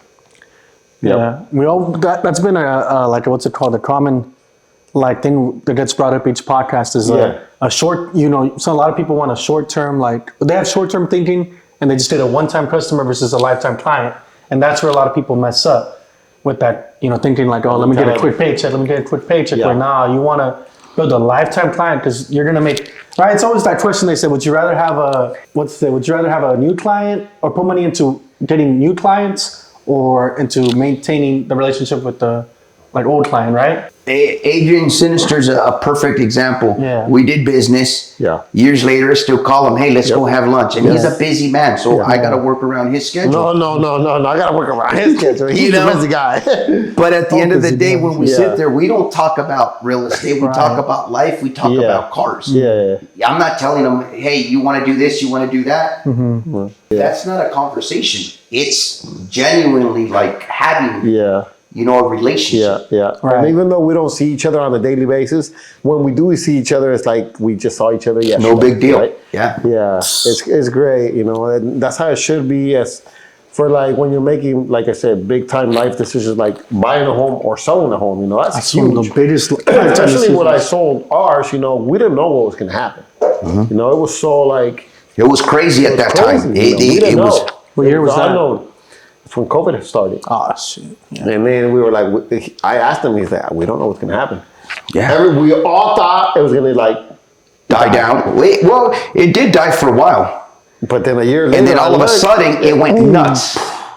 S2: Yeah, we all got. That's been a like what's it called? A common like thing that gets brought up each podcast is a short. You know, so a lot of people want a short term. Like they have short term thinking, and they just did a one time customer versus a lifetime client, and that's where a lot of people mess up with that. You know, thinking like, oh, let me get a quick paycheck. Let me get a quick paycheck. But nah, you want to build a lifetime client because you're gonna make. Right. It's always that question they said. Would you rather have a new client or put money into getting new clients? Or into maintaining the relationship with the old client, right?
S3: Adrian Sinister's a perfect example.
S2: Yeah.
S3: We did business.
S1: Yeah.
S3: Years later, I still call him, hey, let's go have lunch. And he's a busy man, so I got to work around his schedule.
S1: No. I got to work around his schedule. He's a busy guy.
S3: But at the end of the day, when we sit there, we don't talk about real estate. We talk about life. We talk about cars. I'm not telling him, hey, you want to do this, you want to do that. That's not a conversation. It's genuinely like having a relationship.
S1: Right. And even though we don't see each other on a daily basis, when we do see each other, it's like we just saw each other yesterday.
S3: No big deal.
S1: Right?
S3: Yeah.
S1: It's great, and that's how it should be. As for like when you're making, like I said, big time life decisions like buying a home or selling a home, that's huge.
S2: The biggest,
S1: especially when I sold ours, we didn't know what was going to happen. It was so like
S3: it was crazy at that time.
S1: It was.
S2: What year was that?
S1: Unknown. It's when COVID had started.
S2: Oh shit! Yeah.
S1: And then we were like, I asked him, he's like, we don't know what's gonna happen.
S3: Yeah.
S1: We all thought it was gonna
S3: die down. Well, it did die for a while.
S1: But then a year later,
S3: and then all of a sudden, it went nuts.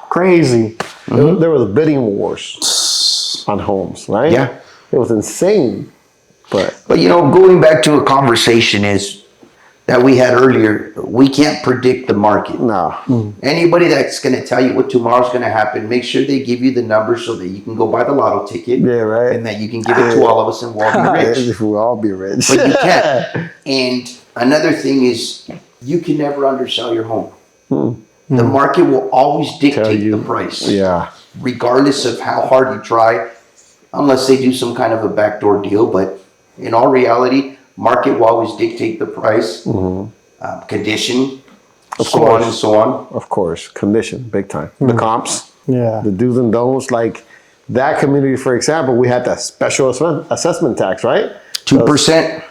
S2: Crazy.
S1: There was bidding wars on homes, right?
S3: Yeah.
S1: It was insane. But
S3: going back to a conversation that we had earlier, we can't predict the market.
S1: No.
S3: Anybody that's going to tell you what tomorrow's going to happen, make sure they give you the numbers so that you can go buy the lotto ticket.
S1: Yeah, right.
S3: And that you can give it to all of us and we'll all be rich.
S1: We'll all be rich.
S3: But you can't. And another thing is, you can never undersell your home. The market will always dictate
S1: you.
S3: the price.
S1: Yeah.
S3: Regardless of how hard you try, unless they do some kind of a backdoor deal. But in all reality, market will always dictate the price, condition, so on and so on.
S1: Of course, condition, big time. The comps,
S2: Yeah.
S1: the do's and don'ts. Like that community, for example, we had that special assessment tax, right?
S3: 2%.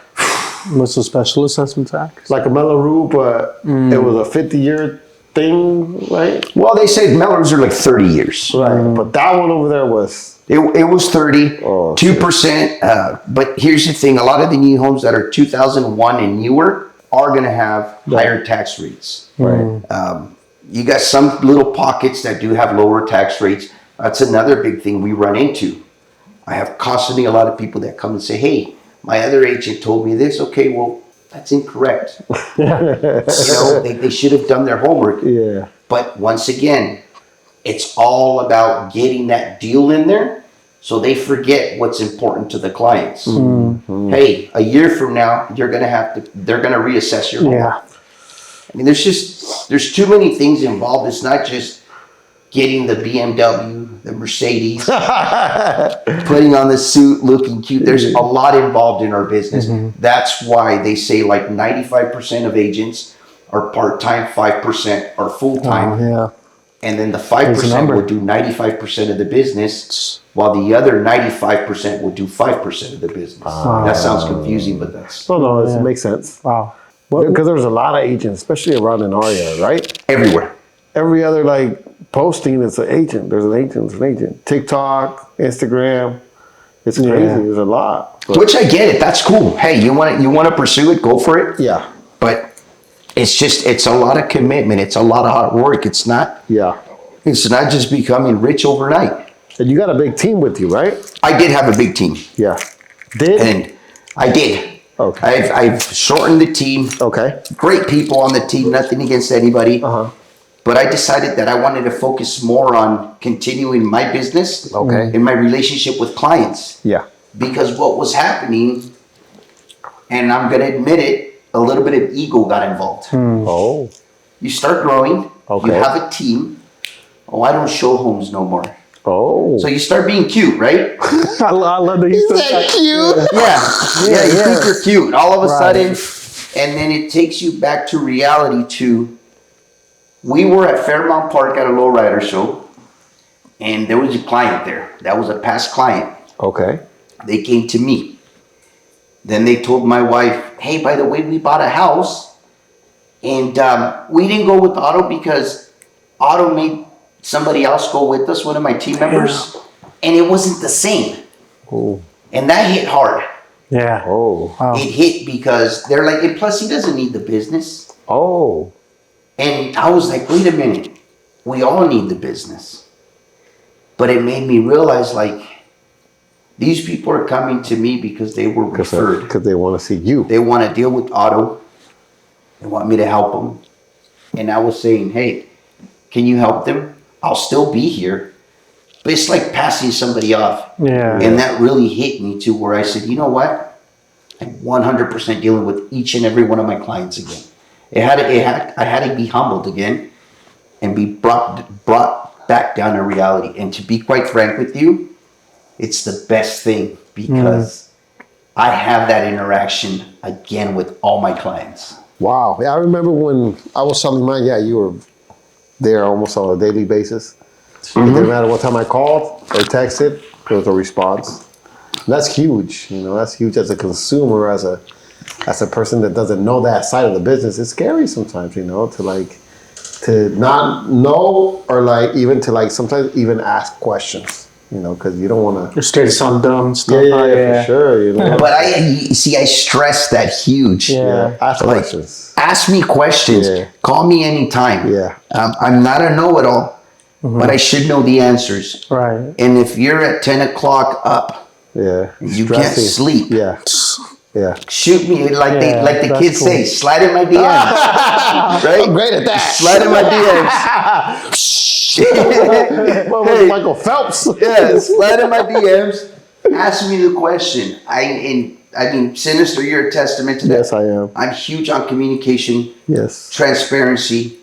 S2: What's the special assessment tax?
S1: Like a Mellaroo, but it was a 50-year thing, right?
S3: Well, they say Mellors are like 30 years.
S1: Right. But that one over there was
S3: It was 30,
S1: Oh,
S3: 2%. But here's the thing: a lot of the new homes that are 2001 and newer are going to have higher tax rates.
S1: right.
S3: You got some little pockets that do have lower tax rates. That's another big thing we run into. I have constantly a lot of people that come and say, "Hey, my other agent told me this." Okay, well, that's incorrect. They should have done their homework.
S1: Yeah.
S3: But once again, it's all about getting that deal in there, so they forget what's important to the clients. Hey, a year from now, they're gonna reassess your home.
S2: Yeah.
S3: I mean, there's too many things involved. It's not just getting the BMW, the Mercedes, putting on the suit, looking cute. There's a lot involved in our business. That's why they say like 95% of agents are part-time, 5% are full-time.
S2: Oh, yeah.
S3: And then the
S2: There's a
S3: 5%
S2: number.
S3: will do 95% of the business, while the other 95% will do 5% of the business. That sounds confusing, but that's
S1: No, it makes sense.
S2: Wow.
S1: Because there's a lot of agents, especially around in our area, right?
S3: everywhere.
S1: Every other posting is an agent. There's an agent. There's an agent. TikTok, Instagram. It's crazy. There's a lot. But
S3: Which I get it. That's cool. Hey, you want to pursue it? Go for it.
S1: yeah.
S3: But it's a lot of commitment. It's a lot of hard work. It's not just becoming rich overnight.
S1: And you got a big team with you, right?
S3: I did have a big team,
S1: Yeah. Did?
S3: and I did.
S1: Okay.
S3: I've shortened the team.
S1: Okay.
S3: Great people on the team. Nothing against anybody. But I decided that I wanted to focus more on continuing my business and my relationship with clients.
S1: Yeah.
S3: Because what was happening, and I'm going to admit it, a little bit of ego got involved.
S1: Oh.
S3: You start growing.
S1: Okay.
S3: You have a team. Oh, I don't show homes no more.
S1: Oh.
S3: So you start being cute, right?
S2: I love that you said that.
S1: cute?
S3: Yeah, you think you're cute. All of a sudden, and then it takes you back to reality to, we were at Fairmount Park at a lowrider show, and there was a client there. That was a past client.
S1: Okay.
S3: They came to me. Then they told my wife, "Hey, by the way, we bought a house, and we didn't go with Otto because Otto made somebody else go with us, one of my team members, and it wasn't the same."
S1: Oh.
S3: And that hit hard.
S2: Yeah.
S1: Oh.
S2: Wow.
S3: It hit because they're like, and plus he doesn't need the business.
S1: Oh.
S3: And I was like, wait a minute, we all need the business. But it made me realize, like, these people are coming to me because they were referred.
S1: Because they want to see you.
S3: They want to deal with Otto. They want me to help them. And I was saying, hey, can you help them? I'll still be here. But it's like passing somebody off.
S2: Yeah.
S3: And that really hit me to where I said, you know what? I'm 100% dealing with each and every one of my clients again. I had to be humbled again and be brought back down to reality. And to be quite frank with you, it's the best thing because I have that interaction again with all my clients.
S1: Wow. Yeah, I remember when I was selling mine. Yeah, you were there almost on a daily basis. It didn't matter what time I called or texted, there was a response. And that's huge. That's huge as a consumer, as a person that doesn't know that side of the business. It's scary sometimes, to not know or even to sometimes even ask questions, because you don't want to.
S2: You're straight to sound dumb stuff.
S1: For sure.
S3: But I stress that huge.
S2: Yeah.
S1: Ask questions.
S3: Ask me questions.
S1: Yeah.
S3: Call me anytime.
S1: Yeah.
S3: I'm not a know-it-all, but I should know the answers.
S2: Right.
S3: And if you're at 10 o'clock up,
S1: Yeah.
S3: you can't sleep.
S1: Yeah. Yeah.
S3: Shoot me like the
S2: that's
S3: kids
S2: cool.
S3: say. Slide in my DMs. Right?
S1: I'm great at that.
S3: Slide in my DMs.
S1: What was Michael Phelps?
S3: Yeah, slide in my DMs. Ask me the question. I mean, Sinister, you're a testament to that.
S1: Yes, I am.
S3: I'm huge on communication,
S1: Yes.
S3: transparency,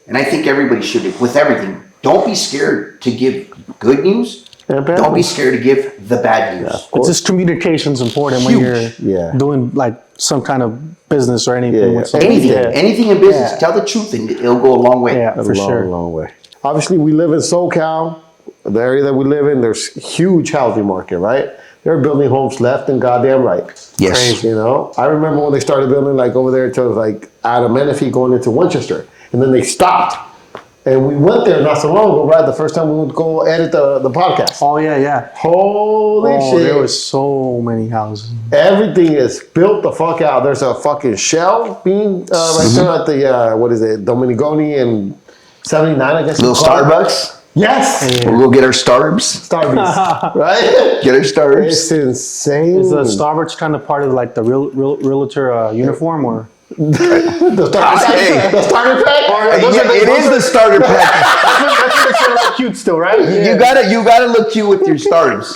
S3: and I think everybody should, with everything, don't be scared to give good news. Don't be scared to give the bad news.
S2: It's just communication's important when you're doing like some kind of business or anything. With
S3: anything in business, tell the truth and it'll go a long way.
S2: Yeah, for sure.
S1: A long way. Obviously, we live in SoCal, the area that we live in. There's huge housing market, right? They're building homes left and goddamn right.
S3: Yes.
S1: Crazy, you know, I remember when they started building like over there to like out of Menifee going into Winchester, and then they stopped. And we went there not so long ago, right? The first time we would go edit the podcast.
S2: Oh, yeah.
S1: Holy shit.
S2: There was so many houses.
S1: Everything is built the fuck out. There's a fucking shell being right there at the, what is it, Dominigoni and 79, I guess.
S3: Little Starbucks.
S1: Yes.
S3: We'll go get our Starbs.
S1: Starbucks, right?
S3: Get our Starbs.
S1: It's insane.
S2: Is the Starbucks kind of part of like the Realtor uniform or?
S1: The starter pack?
S3: It is the starter pack.
S2: That's what makes it look cute still, right?
S3: You gotta look cute with your Starbs.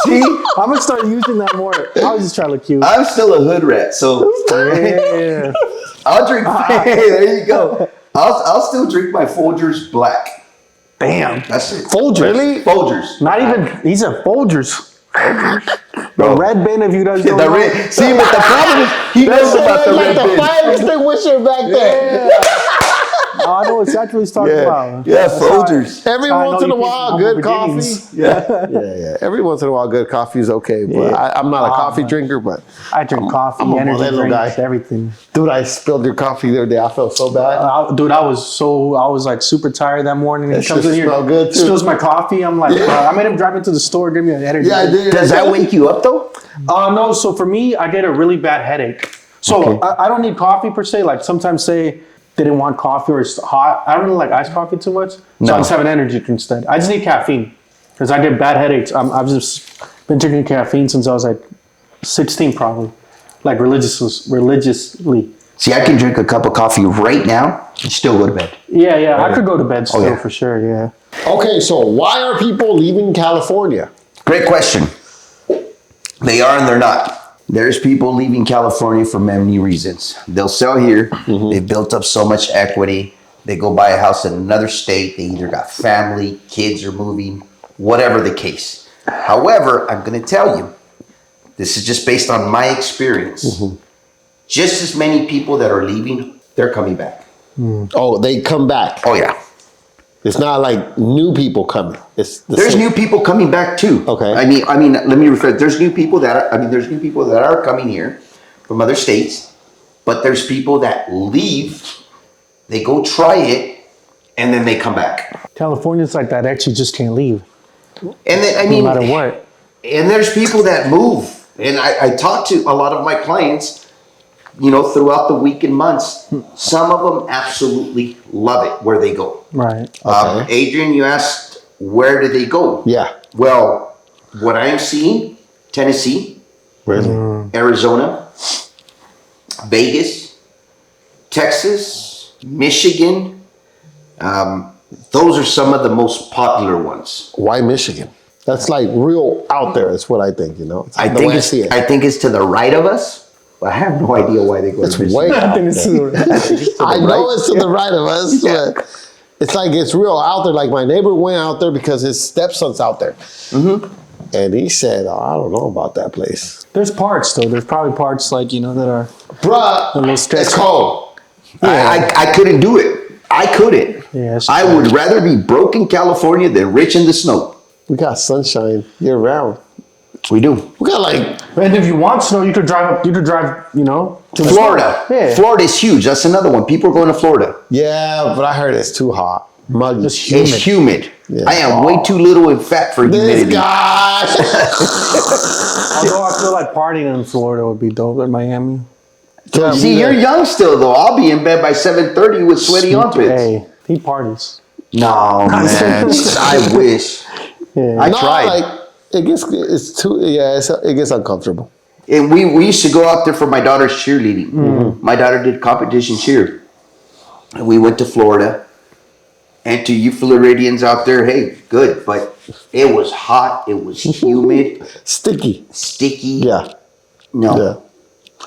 S3: See,
S2: I'm gonna start using that more. I was just trying to look cute.
S3: I'm still a hood rat, so
S2: Yeah.
S3: I'll drink. Hey, there you go. I'll still drink my Folgers Black.
S2: Damn.
S3: That's it.
S2: Folgers.
S3: Really? Folgers.
S2: Not even. He said Folgers. The red bin, if you guys don't know.
S3: See, but the problem is he knows about the red bin.
S1: The fire extinguisher back there.
S2: I know exactly what he's talking about.
S3: Yeah, Folgers.
S1: Every once in a while, good coffee.
S3: Yeah.
S1: Every once in a while, good coffee is okay. But I'm not a coffee drinker, but
S2: I drink coffee,
S1: I'm a
S2: energy
S1: Modelo
S2: drinks,
S1: guy.
S2: everything.
S1: Dude, I spilled your coffee the other day. I felt so bad.
S2: Dude, I was like super tired that morning.
S1: That
S2: He comes
S1: shit
S2: in here,
S1: smell good, too.
S2: spills my coffee. I'm like, I made him drive into the store, give me an energy.
S1: Yeah, I did.
S3: Does that wake you up though?
S2: No, so for me, I get a really bad headache. So I don't need coffee per se. Like sometimes say they didn't want coffee or it's hot. I don't really like iced coffee too much. So I just have an energy drink instead. I just need caffeine because I get bad headaches. I've just been drinking caffeine since I was like 16 probably. Like religiously.
S3: See, I can drink a cup of coffee right now and still go to bed.
S2: Yeah. I could go to bed still for sure, yeah.
S1: Okay, so why are people leaving California?
S3: Great question. They are and they're not. There's people leaving California for many reasons. They'll sell here. They've built up so much equity. They go buy a house in another state. They either got family, kids are moving, whatever the case. However, I'm going to tell you, this is just based on my experience. Just as many people that are leaving, they're coming back.
S1: Oh, they come back.
S3: Oh, yeah.
S1: It's not like new people coming. It's
S3: There's new people coming back too.
S1: Okay.
S3: I mean, let me rephrase. There's new people that are coming here from other states, but there's people that leave, they go try it, and then they come back.
S2: California's like that. Actually, just can't leave.
S3: And then,
S2: No matter what.
S3: And there's people that move, and I talk to a lot of my clients, throughout the week and months. Some of them absolutely love it where they go.
S2: Right.
S3: Adrian, you asked where do they go?
S1: Yeah.
S3: Well, what I am seeing, Tennessee, Arizona, Vegas, Texas, Michigan. Those are some of the most popular ones.
S1: Why Michigan? That's like real out there. Is what I think. It's
S3: I think it's to the right of us. I have no idea why they go to Michigan.
S1: Way out there. I know it's to the right of us,
S3: Yeah.
S1: but it's like it's real out there. Like my neighbor went out there because his stepson's out there. And he said, I don't know about that place.
S2: There's parts though. There's probably parts like, that are
S1: Bruh,
S2: little sketchy.
S1: it's cold.
S3: I couldn't do it. I couldn't.
S2: Yeah,
S3: I would rather be broke in California than rich in the snow.
S1: We got sunshine year round.
S3: We do.
S1: We got like,
S2: and if you want snow, you could drive to
S3: Florida.
S2: Yeah.
S3: Florida is huge. That's another one. People are going to Florida.
S1: yeah, but I heard it's too hot. Muggy.
S3: It's humid.
S1: Yeah.
S3: I am way too little and fat for humidity.
S1: This guy.
S2: Although I feel like partying in Florida would be dope in Miami.
S3: See, you're young still, though. I'll be in bed by 7:30 with sweaty armpits.
S2: Hey, he parties.
S3: No, man. I wish.
S2: Yeah.
S3: I tried.
S1: It gets uncomfortable.
S3: And we used to go out there for my daughter's cheerleading. My daughter did competition cheer. And we went to Florida. And to you Floridians out there, hey, good. But it was hot. It was humid.
S1: Sticky. Yeah.
S3: No.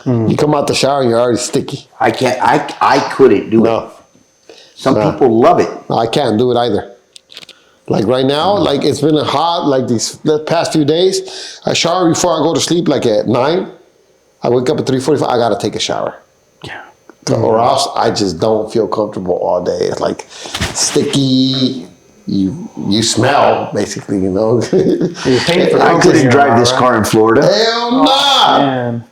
S1: Yeah. You come out the shower and you're already sticky.
S3: I can't. I couldn't do it. Some
S1: Nah.
S3: people love it.
S1: I can't do it either. Like right now, like it's been hot, like the past few days. I shower before I go to sleep, like at 9. I wake up at 3:45. I gotta take a shower.
S2: Yeah.
S1: Or else I just don't feel comfortable all day. It's like sticky. You smell basically, you know.
S2: You're paying for
S3: I
S2: comfort
S3: couldn't
S2: here,
S3: drive this
S2: right?
S3: car in Florida.
S1: Hell nah!
S2: Man.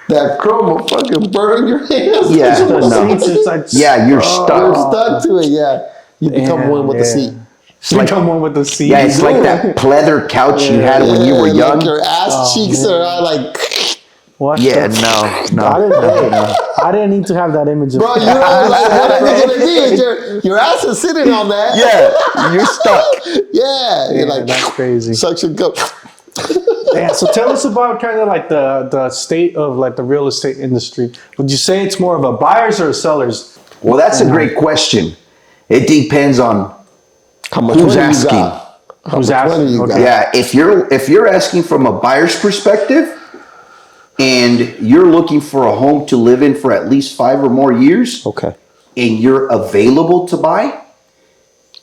S1: That chrome will fucking burn your hands.
S3: Yeah,
S2: The
S3: no.
S2: seats, it's like
S3: Yeah, you're
S1: You're
S3: stuck.
S1: stuck to it. Yeah, you become
S2: Damn,
S1: one with the
S2: yeah.
S1: seat.
S3: It's like,
S2: Become one with the seat.
S3: yeah, it's like that pleather couch you had when you were
S1: Yeah,
S3: young.
S1: like your ass cheeks are like.
S2: What
S3: Yeah,
S2: the-
S3: no.
S2: I didn't need to have that image. Of
S1: Bro, you know, like what it gonna be is your ass is sitting on that.
S3: Yeah, you're stuck.
S1: Yeah, you're like
S2: that's crazy.
S1: suction cup.
S2: Yeah, so tell us about kind of like the state of like the real estate industry. Would you say it's more of a buyer's or a seller's?
S3: Well, that's a great question. It depends on
S1: How much
S3: who's
S1: money you
S3: asking.
S1: got? How
S2: Who's
S1: much money
S2: asking?
S1: you
S2: Okay.
S1: got?
S3: Yeah, if you're asking from a buyer's perspective and you're looking for a home to live in for at least 5 or more years
S1: Okay.
S3: and you're available to buy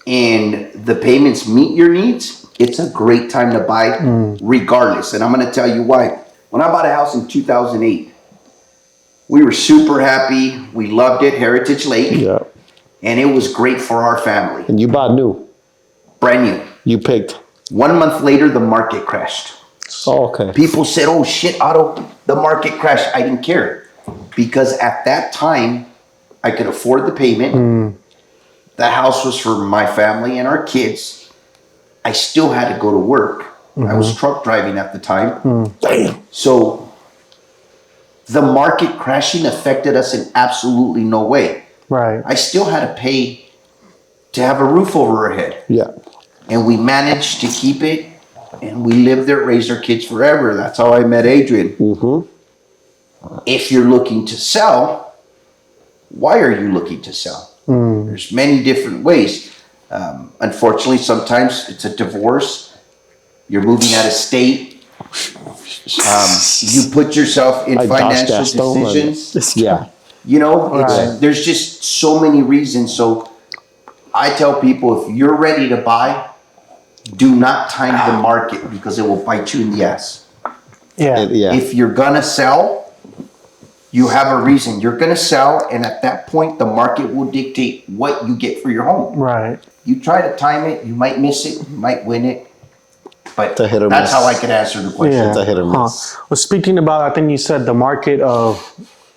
S3: and the payments meet your needs, it's a great time to buy regardless. And I'm going to tell you why. When I bought a house in 2008, we were super happy. We loved it, Heritage Lake.
S1: Yeah.
S3: And it was great for our family.
S1: And you bought new.
S3: Brand new.
S1: You picked.
S3: 1 month later, the market crashed.
S1: Oh, okay.
S3: People said, oh shit, Otto, the market crashed. I didn't care. Because at that time, I could afford the payment. The house was for my family and our kids. I still had to go to work. I was truck driving at the time.
S1: Damn.
S3: So the market crashing affected us in absolutely no way.
S2: Right.
S3: I still had to pay to have a roof over our head.
S1: Yeah.
S3: And we managed to keep it. And we lived there, raised our kids forever. That's how I met Adrian. If you're looking to sell, why are you looking to sell? There's many different ways. Unfortunately, sometimes it's a divorce. You're moving out of state. You put yourself in
S1: I dodged
S3: financial
S1: that stone.
S3: decisions.
S1: Yeah.
S3: You know,
S2: Right.
S3: there's just so many reasons. So I tell people, if you're ready to buy, do not time the market because it will bite you in the ass.
S2: Yeah.
S1: Yeah.
S3: If you're gonna sell, you have a reason. You're gonna sell, and at that point, the market will dictate what you get for your home.
S2: Right.
S3: You try to time it, you might miss it, you might win it, but
S1: It's a hit or
S3: that's
S1: miss.
S3: how I could answer the question.
S2: Yeah.
S1: It's a hit or
S2: Huh.
S1: miss.
S2: Well, speaking about, I think you said the market of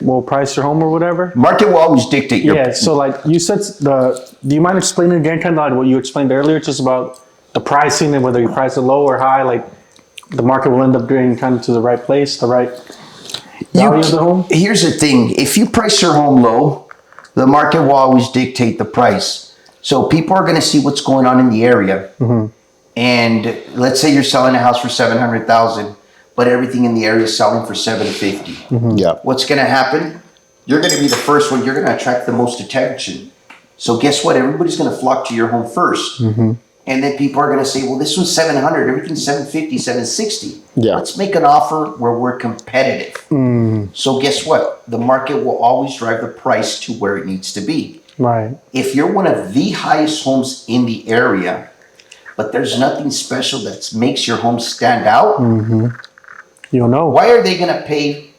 S2: will price your home or whatever.
S3: Market will always dictate your.
S2: Yeah. So like you said, do you mind explaining again, kind of like what you explained earlier, just about the pricing and whether you price it low or high, like the market will end up doing kind of to the right place, the right value of the home.
S3: Here's the thing: if you price your home low, the market will always dictate the price. So people are going to see what's going on in the area. And let's say you're selling a house for $700,000, but everything in the area is selling for $750.
S1: Yeah.
S3: What's going to happen? You're going to be the first one. You're going to attract the most attention. So guess what? Everybody's going to flock to your home first. And then people are going to say, well, this one's 700, everything's 750, 760.
S1: Yeah.
S3: Let's make an offer where we're competitive. So guess what? The market will always drive the price to where it needs to be.
S2: Right.
S3: If you're one of the highest homes in the area, but there's nothing special that makes your home stand out,
S2: You don't know.
S3: why are they going to pay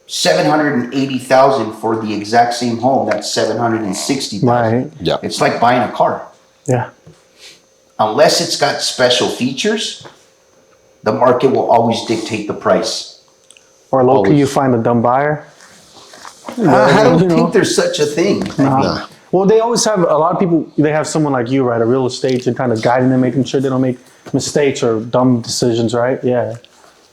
S3: $780,000 for the exact same home that's $760,000?
S2: Right.
S1: Yeah.
S3: It's like buying a car.
S2: Yeah.
S3: Unless it's got special features, the market will always dictate the price.
S2: Or low key,
S1: Always.
S2: you find a dumb buyer.
S3: I don't
S2: you know.
S3: think there's such a thing.
S1: Nah.
S2: Well, they always have a lot of people. They have someone like you, right? A real estate agent, kind of guiding them, making sure they don't make mistakes or dumb decisions, right? Yeah.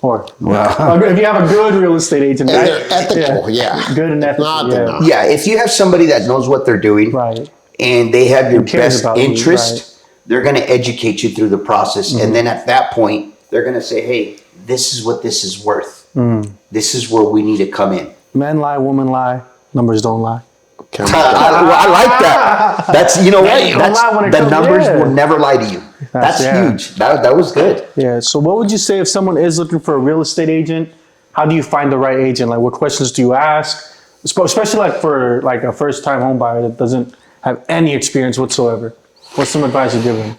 S2: Or if you have a good real estate agent,
S1: And
S2: right?
S1: they're ethical, yeah.
S2: Good and ethical.
S1: Not
S2: yeah.
S1: they're not.
S3: Yeah, if you have somebody that knows what they're doing
S2: Right.
S3: and they have your
S2: cares
S3: best
S2: about you,
S3: interest,
S2: right.
S3: they're going to educate you through the process. And then at that point, they're going to say, hey, this is what this is worth. This is where we need to come in.
S2: Men lie, women lie, numbers don't lie.
S3: I like that. That's, you know what?
S2: Don't
S3: That's,
S2: lie when it
S3: the
S2: comes-
S3: numbers
S2: yeah.
S3: will never lie to you. That's
S2: yeah.
S3: huge. That was good.
S2: Yeah. So, what would you say if someone is looking for a real estate agent? How do you find the right agent? Like, what questions do you ask? Especially like for like a first-time home buyer that have any experience whatsoever? What's some advice you give them?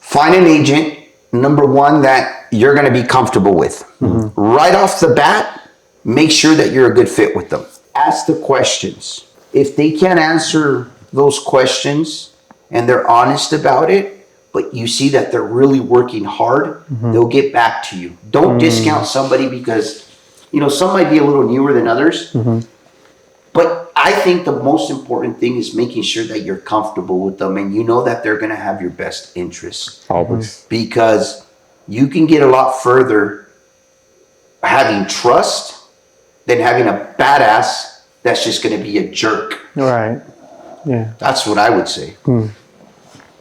S3: Find an agent, number one, that you're going to be comfortable with. Right off the bat, make sure that you're a good fit with them. Ask the questions. If they can't answer those questions and they're honest about it, but you see that they're really working hard, they'll get back to you. Don't discount somebody because, some might be a little newer than others. But I think the most important thing is making sure that you're comfortable with them and you know that they're going to have your best interests.
S1: Always.
S3: Because you can get a lot further having trust than having a badass that's just going to be a jerk.
S2: Right. Yeah.
S3: That's what I would say.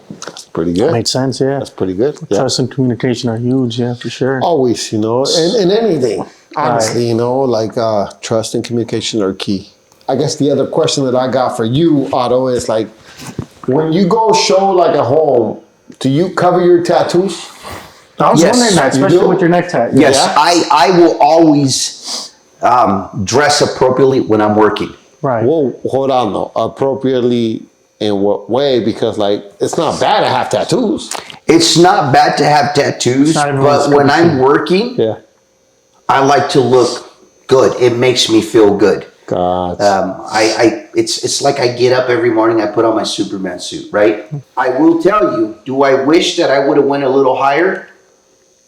S1: That's pretty good.
S2: Makes sense, yeah.
S1: That's pretty good. Yeah.
S2: Trust and communication are huge, yeah, for sure.
S1: Always, in anything. Honestly, like trust and communication are key. I guess the other question that I got for you, Otto, is like, when you go show like a home, do you cover your tattoos?
S2: I was
S3: Yes,
S2: wondering that,
S1: you
S2: especially
S1: do?
S2: with your necktie.
S3: Yes,
S1: Yeah?
S3: I will always dress appropriately when I'm working.
S2: Right.
S1: Whoa, hold on though. Appropriately in what way? Because like, it's not bad to have tattoos.
S3: It's not bad to have tattoos,
S2: not everyone's
S3: but when
S2: cup of
S3: I'm working,
S1: Yeah.
S3: I like to look good. It makes me feel good.
S1: God.
S3: It's like I get up every morning, I put on my Superman suit, right? I will tell you, do I wish that I would have went a little higher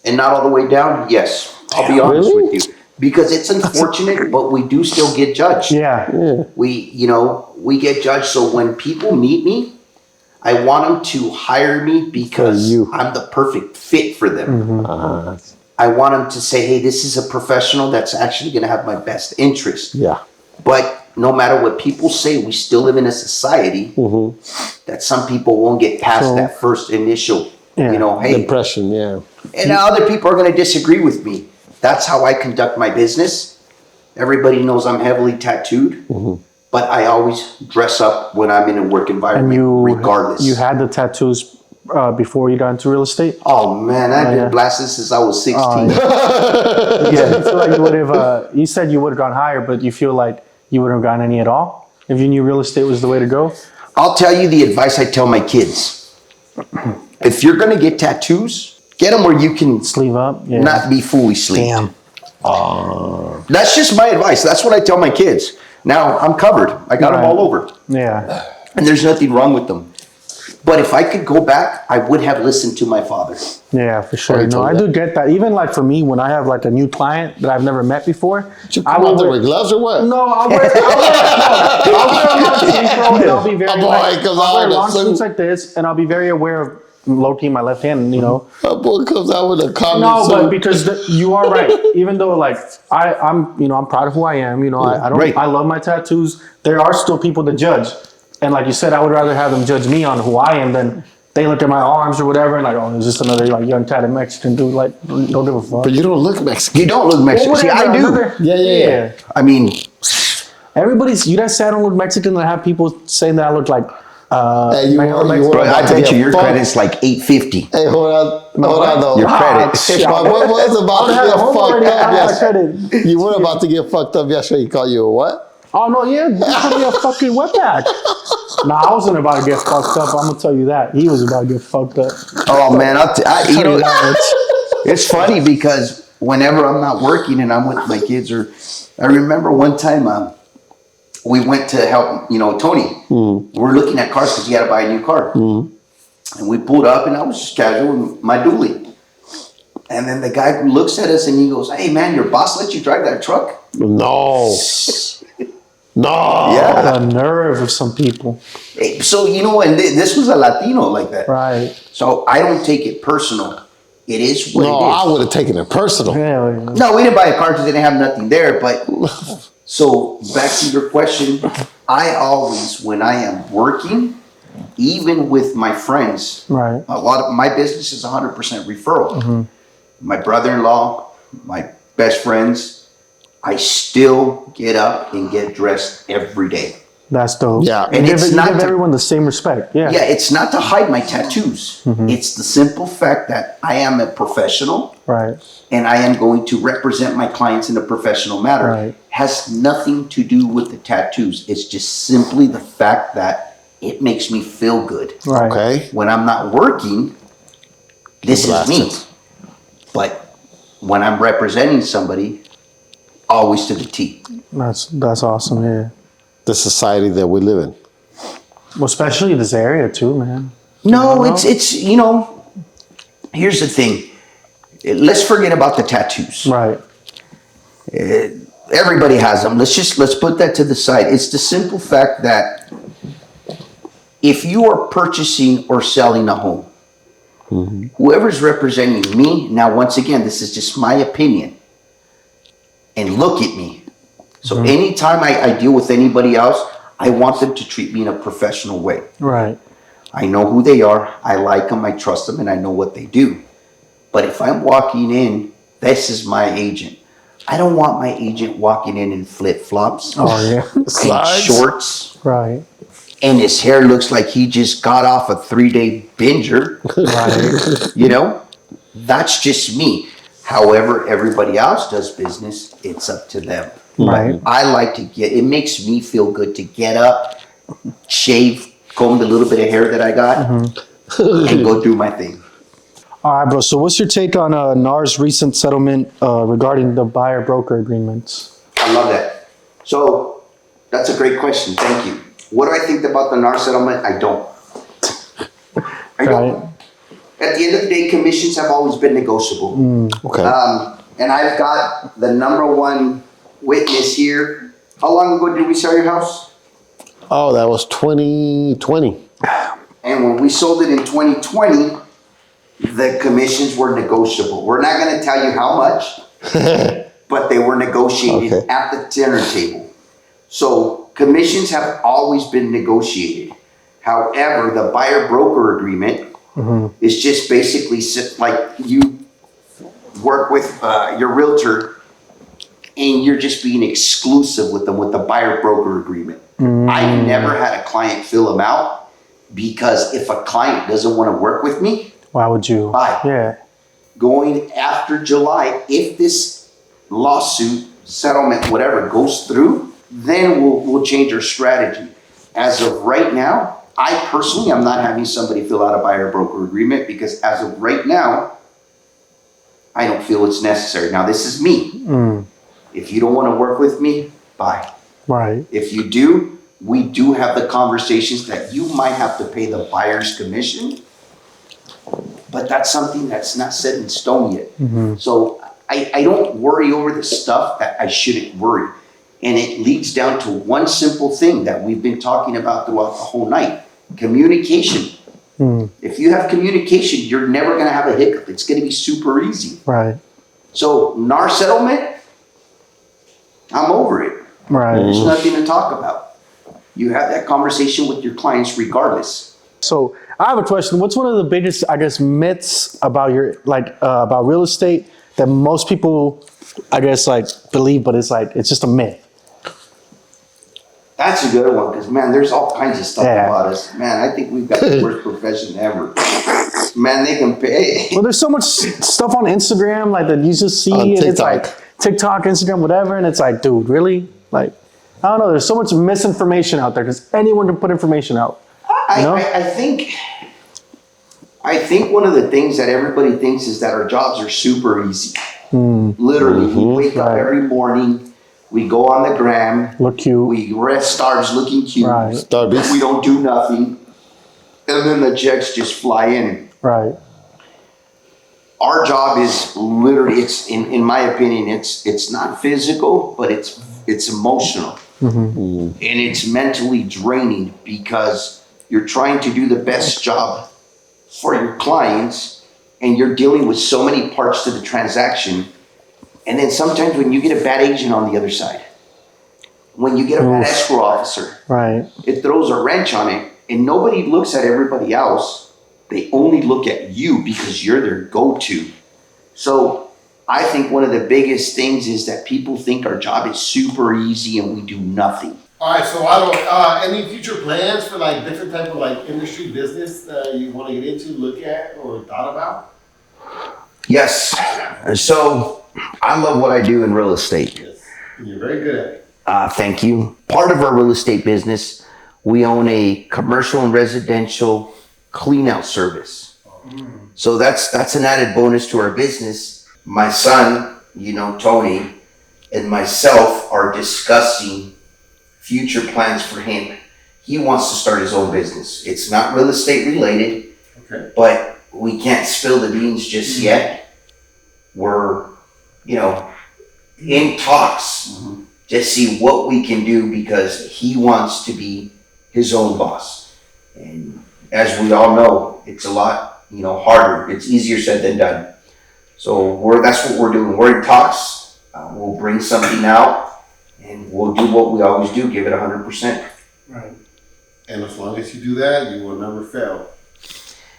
S3: and not all the way down? Yes, I'll be honest
S1: Really?
S3: with you. Because it's unfortunate, but we do still get judged.
S2: Yeah.
S3: We get judged. So when people meet me, I want them to hire me because
S1: you.
S3: I'm the perfect fit for them. I want them to say, hey, this is a professional that's actually going to have my best interest.
S1: Yeah.
S3: But no matter what people say, we still live in a society that some people won't get past that first initial, hey.
S1: Impression, yeah.
S3: And other people are going to disagree with me. That's how I conduct my business. Everybody knows I'm heavily tattooed, but I always dress up when I'm in a work environment, regardless.
S2: You had the tattoos before you got into real estate?
S3: Oh man, I've been blasted since I was 16.
S2: Yeah. You feel like you would have, you said you would have gone higher, but you feel like you wouldn't have gotten any at all if you knew real estate was the way to go?
S3: I'll tell you the advice I tell my kids. If you're going to get tattoos, get them where you can
S2: Sleeve up? Yeah.
S3: not be fully sleeved.
S2: Damn.
S3: That's just my advice. That's what I tell my kids. Now, I'm covered. I got them
S2: Right.
S3: all over.
S2: Yeah.
S3: And there's nothing wrong with them. But if I could go back, I would have listened to my father.
S2: Yeah, for sure.
S1: you
S2: No,
S1: told
S2: I
S1: that.
S2: do get that. Even like for me, when I have like a new client that I've never met before,
S1: You
S2: I
S1: come
S2: will
S1: out there
S2: wear-
S1: with gloves or what?
S2: No, I'll wear a long sleeve, bro, and I'll be very
S1: boy
S2: like,
S1: comes
S2: I'll
S1: out
S2: wear
S1: with a
S2: long
S1: suit.
S2: sleeves like this, and I'll be very aware of low-key my left hand,
S1: A boy comes out with a common
S2: No,
S1: suit.
S2: but because you are right. Even though like I'm proud of who I am. I don't.
S3: Right.
S2: I love my tattoos. There are still people that judge, and like you said, I would rather have them judge me on who I am than they look at my arms or whatever and like, oh, is this another like young tatted Mexican dude? Like, don't give a fuck.
S1: But you don't look Mexican.
S3: You don't look Mexican. See, I do.
S1: Yeah.
S3: I mean,
S2: Everybody's. You guys say I don't look Mexican. I have people saying that I look like.
S1: Hey, you
S2: Mexican.
S1: were
S3: bro,
S1: about
S3: I
S1: to
S3: bet
S1: get
S3: you your
S1: fucked.
S3: credit's like $850.
S1: Hey, hold on though.
S3: Your credit.
S2: shit.
S1: But what was about to
S2: I
S1: get
S2: had a home already.
S1: fucked
S2: I
S1: up
S2: had my
S1: yesterday?
S2: credit.
S1: You were about to get fucked up yesterday. He called you a what?
S2: Oh no, yeah, this could be a fucking wetback. Nah, I wasn't about to get fucked up. I'm gonna tell you that he was about to get fucked up.
S3: Oh man, it's funny because whenever I'm not working and I'm with my kids, I remember one time we went to help, Tony. We're looking at cars because he had to buy a new car, and we pulled up and I was just casual in my dually, and then the guy looks at us and he goes, "Hey man, your boss let you drive that truck?"
S1: No. No.
S3: Yeah.
S2: The nerve of some people.
S3: So and this was a Latino like that,
S2: Right.
S3: so I don't take it personal. It is what
S1: No,
S3: it is.
S1: I would have taken it personal.
S2: Hell yeah.
S3: No, we didn't buy a car because they didn't have nothing there. But so back to your question, I always, when I am working, even with my friends,
S2: Right.
S3: a lot of my business is 100% referral. My brother-in-law, my best friends, I still get up and get dressed every day.
S2: That's dope.
S1: Yeah.
S3: And
S2: you
S3: it's
S2: give,
S3: not
S2: you give
S3: to-
S2: everyone the same respect. Yeah.
S3: Yeah, it's not to hide my tattoos.
S2: Mm-hmm.
S3: It's the simple fact that I am a professional
S2: Right.
S3: and I am going to represent my clients in a professional manner.
S2: Right.
S3: Has nothing to do with the tattoos. It's just simply the fact that it makes me feel good.
S2: Right.
S1: Okay.
S3: When I'm not working, this is me.
S1: Blasted.
S3: But when I'm representing somebody, always to the T.
S2: That's awesome. Yeah.
S1: The society that we live in.
S2: Well, especially this area too, man.
S3: No,
S2: You know?
S3: it's here's the thing. Let's forget about the tattoos.
S2: Right.
S3: Everybody has them. Let's put that to the side. It's the simple fact that if you are purchasing or selling a home, whoever's representing me, now once again, this is just my opinion, and look at me. So anytime I deal with anybody else, I want them to treat me in a professional way.
S2: Right.
S3: I know who they are, I like them, I trust them, and I know what they do. But if I'm walking in, this is my agent. I don't want my agent walking in flip-flops
S2: Oh yeah.
S3: and
S1: Slides.
S3: shorts,
S2: Right.
S3: and his hair looks like he just got off a 3-day binger.
S2: Right.
S3: You know, that's just me. However, everybody else does business, it's up to them.
S2: Right.
S3: I like to it makes me feel good to get up, shave, comb the little bit of hair that I got, and go do my thing.
S2: All right, bro. So, what's your take on NAR's recent settlement regarding the buyer-broker agreements?
S3: I love that. So, that's a great question. Thank you. What do I think about the NAR settlement? I don't. I don't.
S2: Right.
S3: At the end of the day, commissions have always been negotiable.
S1: Okay.
S3: And I've got the number one witness here. How long ago did we sell your house?
S1: Oh, that was 2020.
S3: And when we sold it in 2020, the commissions were negotiable. We're not going to tell you how much, but they were negotiated
S1: Okay.
S3: at the dinner table. So commissions have always been negotiated. However, the buyer-broker agreement is just basically like you work with your realtor and you're just being exclusive with them with the buyer-broker agreement. I've never had a client fill them out because if a client doesn't want to work with me,
S2: Why would you?
S3: Why?
S2: Yeah.
S3: going after July, if this lawsuit, settlement, whatever goes through, then we'll change our strategy. As of right now, I personally am not having somebody fill out a buyer broker agreement because as of right now, I don't feel it's necessary. Now, this is me. If you don't want to work with me, bye.
S2: Right.
S3: If you do, we do have the conversations that you might have to pay the buyer's commission, but that's something that's not set in stone yet. So I don't worry over the stuff that I shouldn't worry. And it leads down to one simple thing that we've been talking about throughout the whole night, communication. If you have communication, you're never going to have a hiccup. It's going to be super easy.
S2: Right.
S3: So NAR settlement, I'm over it.
S2: Right.
S3: There's nothing to talk about. You have that conversation with your clients regardless.
S2: So I have a question. What's one of the biggest, I guess, myths about about real estate that most people, I guess, believe, but it's just a myth?
S3: That's a good one because, man, there's all kinds of stuff
S2: Yeah.
S3: about us. Man, I think we've got the worst profession ever. Man, they can pay.
S2: Well, there's so much stuff on Instagram that you just see,
S1: On
S2: and it's
S1: TikTok.
S2: TikTok, Instagram, whatever, and it's like, dude, really? I don't know. There's so much misinformation out there because anyone can put information out. You know?
S3: I think one of the things that everybody thinks is that our jobs are super easy. Literally, we wake up
S2: Right.
S3: every morning, we go on the gram,
S2: Look cute.
S3: we rest stars looking cute,
S2: Right.
S1: Starbucks.
S3: we don't do nothing, and then the checks just fly in.
S2: Right.
S3: Our job is literally, it's in my opinion, it's not physical, but it's emotional. And it's mentally draining because you're trying to do the best job for your clients and you're dealing with so many parts to the transaction. And then sometimes when you get a bad agent on the other side, when you get a bad escrow officer,
S2: Right.
S3: it throws a wrench on it and nobody looks at everybody else. They only look at you because you're their go-to. So I think one of the biggest things is that people think our job is super easy and we do nothing.
S1: All right, so I don't, any future plans for like different type of like industry business you want to get into, look at, or thought about?
S3: Yes. So I love what I do in real estate.
S1: Yes, you're very good at it.
S3: Thank you. Part of our real estate business, we own a commercial and residential clean out service. So that's an added bonus to our business. My son, Tony, and myself are discussing future plans for him. He wants to start his own business. It's not real estate related,
S1: Okay.
S3: but we can't spill the beans just yet. We're, in talks to see what we can do because he wants to be his own boss. And as we all know, it's a lot, harder. It's easier said than done. So that's what we're doing. We're in talks. We'll bring something out and we'll do what we always do, give it 100%.
S2: Right.
S1: And as long as you do that, you will never fail.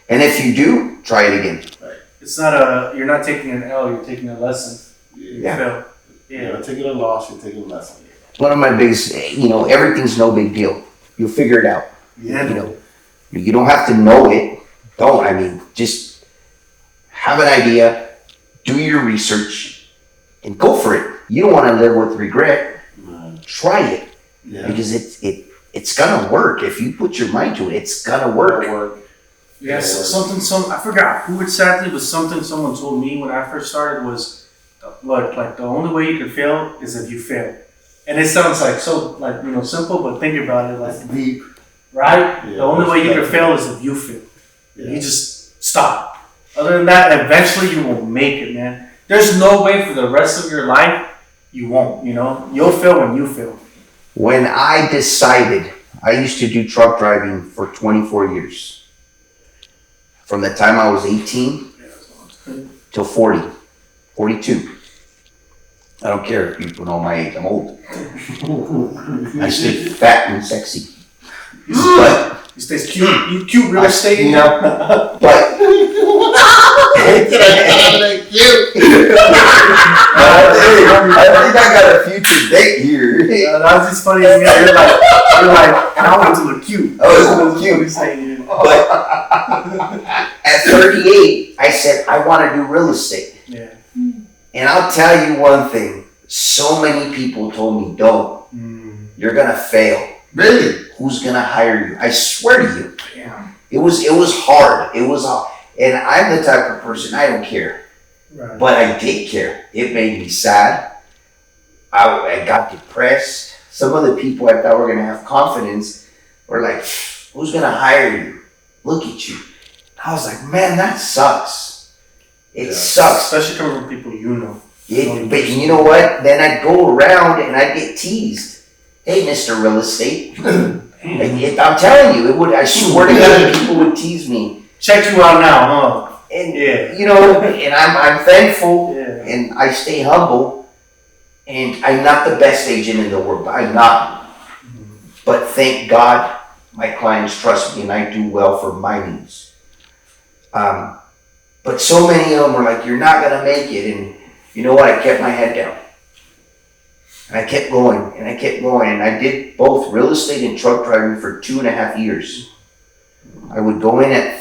S3: And if you do, try it again.
S1: Right.
S2: It's not you're not taking an L, you're taking a lesson.
S1: Yeah.
S2: Fail.
S1: You're not taking a loss, you're taking a lesson.
S3: One of my biggest, everything's no big deal. You'll figure it out.
S2: Yeah.
S3: You don't have to know it. Just have an idea, do your research, and go for it. You don't want to live with regret. Try it.
S1: Yeah.
S3: Because it's gonna work. If you put your mind to it, it's gonna work.
S2: Yes, I forgot who exactly, but something someone told me when I first started was, look, like the only way you can fail is if you fail. And it sounds like simple, but think about it, like
S1: Deep.
S2: right?
S1: Yeah,
S2: the only way you can fail is if you fail. You just stop. Other than that, eventually you will make it, man. There's no way for the rest of your life you won't. You'll fail when you fail.
S3: When I decided, I used to do truck driving for 24 years. From the time I was 18 till 40, 42. I don't care if people know my age, I'm old. I stay fat and sexy. But
S2: You stay cute. You cute real estate.
S3: but I think I got a future date here.
S2: That was just funny. You're like, and I want to look cute.
S3: Oh, it's cute. But at 38, I said, I want to do real estate.
S2: Yeah.
S3: And I'll tell you one thing. So many people told me, don't. You're going to fail.
S1: Really?
S3: Who's going to hire you? I swear to you.
S2: Damn.
S3: It was hard. It was hard. And I'm the type of person, I don't care.
S2: Right.
S3: But I did care. It made me sad. I got depressed. Some of the people I thought were going to have confidence were like, who's going to hire you? Look at you. I was like, man, that sucks. It sucks.
S2: Especially coming from people you know.
S3: But you know what? Then I'd go around and I'd get teased. Hey, Mr. Real Estate. I'm telling you, I swear to God, people would tease me.
S2: Check you out now, huh?
S3: And, and I'm thankful and I stay humble. And I'm not the best agent in the world. I'm not. But thank God my clients trust me and I do well for my needs. But so many of them were like, you're not going to make it. And you know what? I kept my head down. And I kept going and I kept going. And I did both real estate and truck driving for 2.5 years. I would go in at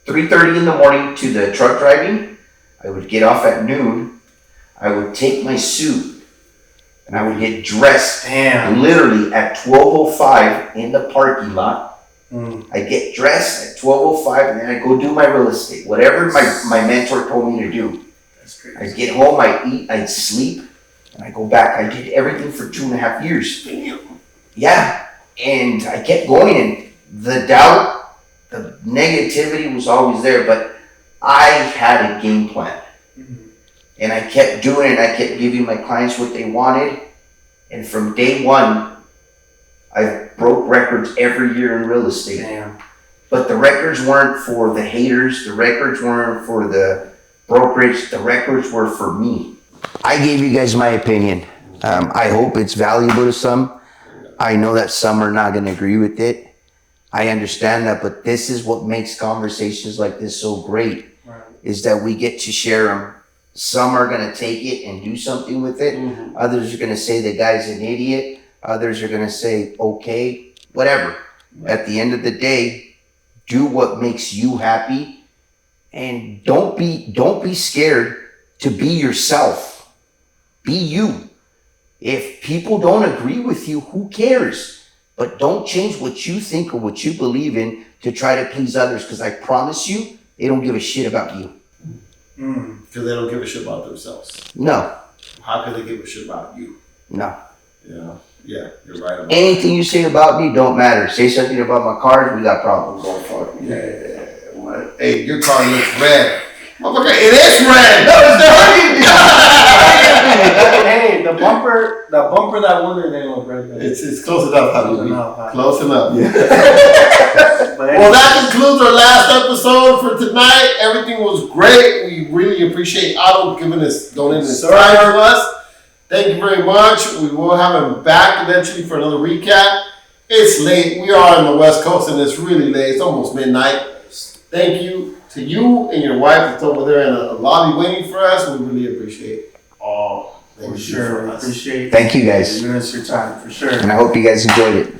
S3: 3:30 in the morning to the truck driving. I would get off at noon. I would take my suit and I would get dressed literally at 12:05 in the parking lot. I get dressed at 12:05 and then I go do my real estate. Whatever my mentor told me to do.
S2: That's crazy.
S3: I'd get home, I'd eat, I'd sleep, and I go back. I did everything for 2.5 years. Yeah. And I kept going and the doubt, the negativity was always there, but I had a game plan. And I kept doing it. I kept giving my clients what they wanted. And from day one, I broke records every year in real estate.
S2: Damn.
S3: But the records weren't for the haters. The records weren't for the brokerage. The records were for me. I gave you guys my opinion. I hope it's valuable to some. I know that some are not going to agree with it. I understand that, but this is what makes conversations like this so great, is that we get to share them. Some are going to take it and do something with it. Others are going to say the guy's an idiot. Others are going to say, okay, whatever. At the end of the day, do what makes you happy, and don't be scared to be yourself. Be you. If people don't agree with you, who cares? But don't change what you think or what you believe in to try to please others, because I promise you, they don't give a shit about you.
S1: Because they don't give a shit about themselves.
S3: No.
S1: How can they give a shit about you?
S3: No.
S1: Yeah, you're right about
S3: Anything you say about me don't matter. Say something about my cars, we got problems.
S1: that. Hey, your car looks red. Motherfucker, it is red! No, it's not.
S2: Hey, the bumper that one day they look right.
S1: It's close enough, honey. Close enough.
S2: But
S1: Well, that concludes our last episode for tonight. Everything was great. We really appreciate Otto donating his time to us. Thank you very much. We will have him back eventually for another recap. It's late. We are on the West Coast and it's really late. It's almost midnight. Thank you to you and your wife that's over there in the lobby waiting for us. We really appreciate all that you do for us.
S2: Appreciate.
S3: Thank you guys.
S2: Giving us your time for sure.
S3: And I hope you guys enjoyed it.